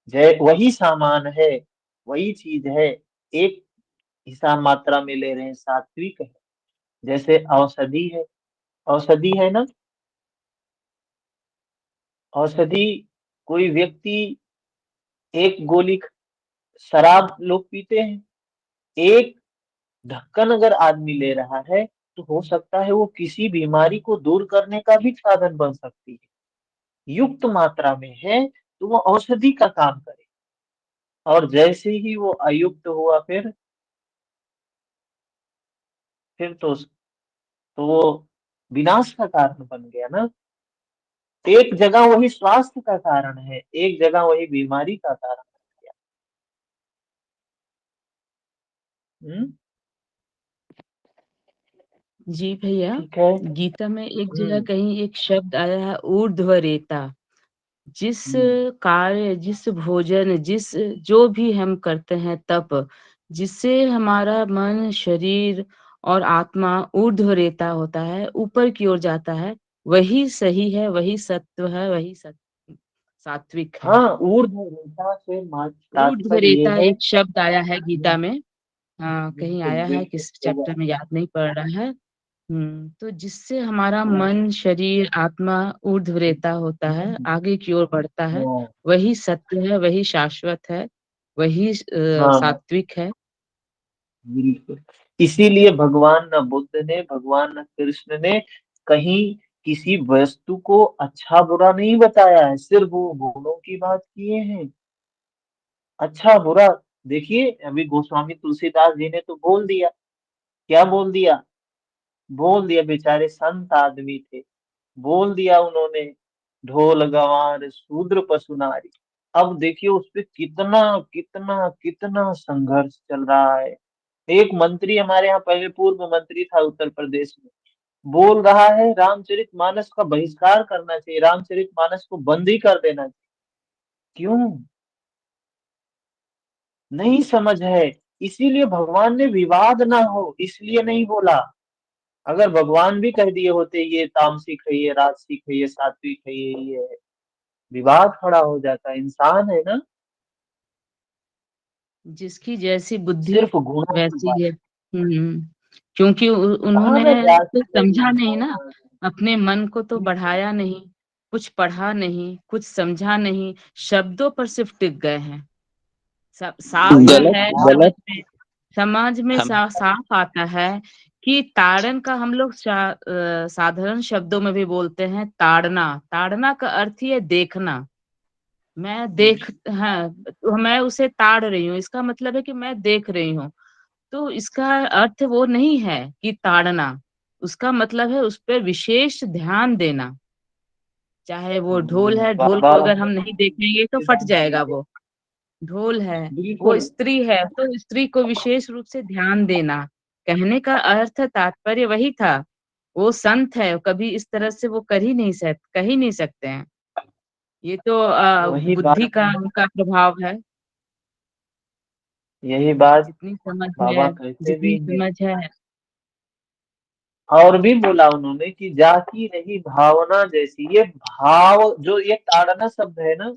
जय वही सामान है, वही चीज है, एक हिसाब मात्रा में ले रहे हैं, सात्विक है। जैसे औषधि है, औषधि है ना, औषधि, कोई व्यक्ति एक गोली शराब लोग पीते हैं, एक ढक्कन अगर आदमी ले रहा है तो हो सकता है वो किसी बीमारी को दूर करने का भी साधन बन सकती है। युक्त मात्रा में है तो वो औषधि का काम करे। और जैसे ही वो अयुक्त हुआ, फिर तो वो विनाश का कारण बन गया ना। एक जगह वही स्वास्थ्य का कारण है, एक जगह वही बीमारी का कारण बन गया। हम्म। जी भैया, ठीक है। गीता में एक जगह हम्म। कहीं एक शब्द आया है, ऊर्ध्वरेता। जिस हम्म। कार्य, जिस भोजन, जिस जो भी हम करते हैं तप, जिससे हमारा मन, शरीर और आत्मा ऊर्ध्वरेता होता है, ऊपर की ओर जाता है, वही सही है, वही सत्व है, वही सात्विक है। हाँ, ऊर्ध्वरेता से तात्पर्य ये ऊर्ध्वरेता है। एक शब्द आया है गीता हम्म, में। हाँ, कहीं बिल्कुल आया है, बिल्कुल किस होगा। चैप्टर में याद नहीं पड़ रहा है। तो जिससे हमारा ऊर्ध- मन, शरीर, आत्मा ऊर्ध्वरेता होता है, हम्म, आगे की ओर बढ़ता है, हाँ वही सत्य है, वही शाश्वत है, वही हाँ, सात्विक है। बिल्कुल। इसीलिए भगवान न बुद्ध ने, भगवान न कृष्ण ने कहीं किसी वस्तु को अच्छा बुरा नहीं बताया है, सिर्फ वो गुणों की बात किए हैं। अच्छा बुरा, देखिए अभी गोस्वामी तुलसीदास जी ने तो बोल दिया। क्या बोल दिया? बोल दिया, बेचारे संत आदमी थे, बोल दिया उन्होंने, ढोल गंवार शूद्र पशु नारी। अब देखिए उस पे कितना कितना कितना संघर्ष चल रहा है। एक मंत्री हमारे यहाँ पहले पूर्व मंत्री था उत्तर प्रदेश में, बोल रहा है रामचरितमानस का बहिष्कार करना चाहिए, रामचरितमानस को बंद ही कर देना चाहिए। क्यों? नहीं समझ है। इसीलिए भगवान ने विवाद ना हो इसलिए नहीं बोला। अगर भगवान भी कह दिए होते ये तामसिक है, ये राजसिक है, ये सात्विक है, ये है, विवाद खड़ा हो जाता। इंसान है ना, जिसकी जैसी बुद्धि सिर्फ गुणों की वैसी बात। है। क्योंकि कहाँ उन्होंने मैं तो जाति नहीं समझा नहीं ना, हूँ। अपने मन को तो बढ़ाया नहीं, कुछ पढ़ा नहीं, कुछ समझा नहीं, शब्दों पर सिर्फ टिक गए हैं। साफ वही है बात। समाज में साफ आता है कि ताड़न का हम लोग साधारण शब्दों में भी बोलते हैं ताड़ना। ताड़ना का अर्थ ही है देखना। मैं देख हाँ, तो मैं उसे ताड़ रही हूँ, इसका मतलब है कि मैं देख रही हूँ। तो इसका अर्थ वो नहीं है कि ताड़ना, उसका मतलब है उस पर विशेष ध्यान देना। चाहे वो ढोल है, ढोल बाबा को अगर हम नहीं देखेंगे तो फट जाएगा वो। ढोल है, वो बिल्कुल। स्त्री है, तो स्त्री को विशेष रूप से ध्यान देना। कहने का अर्थ तात्पर्य वही था। वो संत है, कभी इस तरह से वो कह ही नहीं सकते हैं। ये तो वही बुद्धि बात का है, उनका प्रभाव है। यही बात जितनी समझ बाबा है, कहते जितनी भी हैं। समझ है। और भी बोला उन्होंने कि जाकी रही भावना जैसी। ये भाव जो ये ताड़ना शब्द है ना,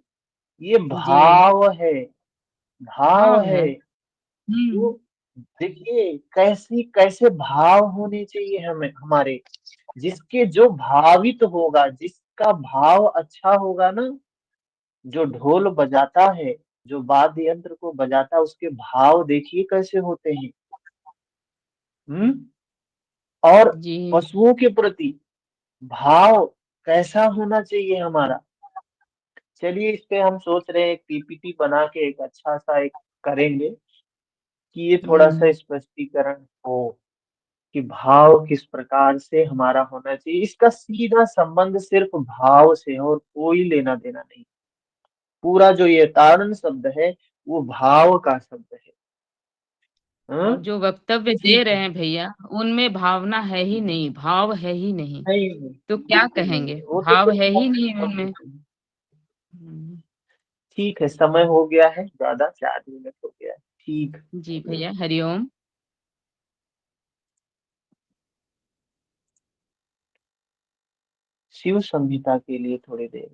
ये जी, भाव है, भाव भाव है। है। तो हम्म। देखिए कैसी कैसे भाव होने चाहिए हमें हमारे, जिसके जो भावित होगा, जिसका भाव अच्छा होगा ना, जो ढोल बजाता है, जो वाद्य यंत्र को बजाता है, उसके भाव देखिए कैसे होते हैं। हम्म। और जी। पशुओं के प्रति भाव कैसा होना चाहिए हमारा। चलिए इस पे हम सोच रहे हैं एक पीपीटी बना के एक अच्छा सा एक करेंगे, कि ये थोड़ा सा हम्म। स्पष्टीकरण हो कि भाव किस प्रकार से हमारा होना चाहिए। इसका सीधा संबंध सिर्फ भाव से है और कोई लेना देना नहीं। पूरा जो ये ताड़न शब्द है वो भाव का शब्द है। हाँ? और जो वक्तव्य दे ठीक रहे है। हैं भैया, उनमें भावना है ही नहीं, भाव है ही नहीं। नहीं तो नहीं, क्या बिल्कुल नहीं कहेंगे, है, वो तो भाव सिर्फ है ही मौखिक नहीं शब्द उनमें। है। हम्म। ठीक है, समय हो गया है, ज्यादा 4 मिनट हो गया है। ठीक। जी भैया, हरिओम। शिव संहिता के लिए थोड़ी देर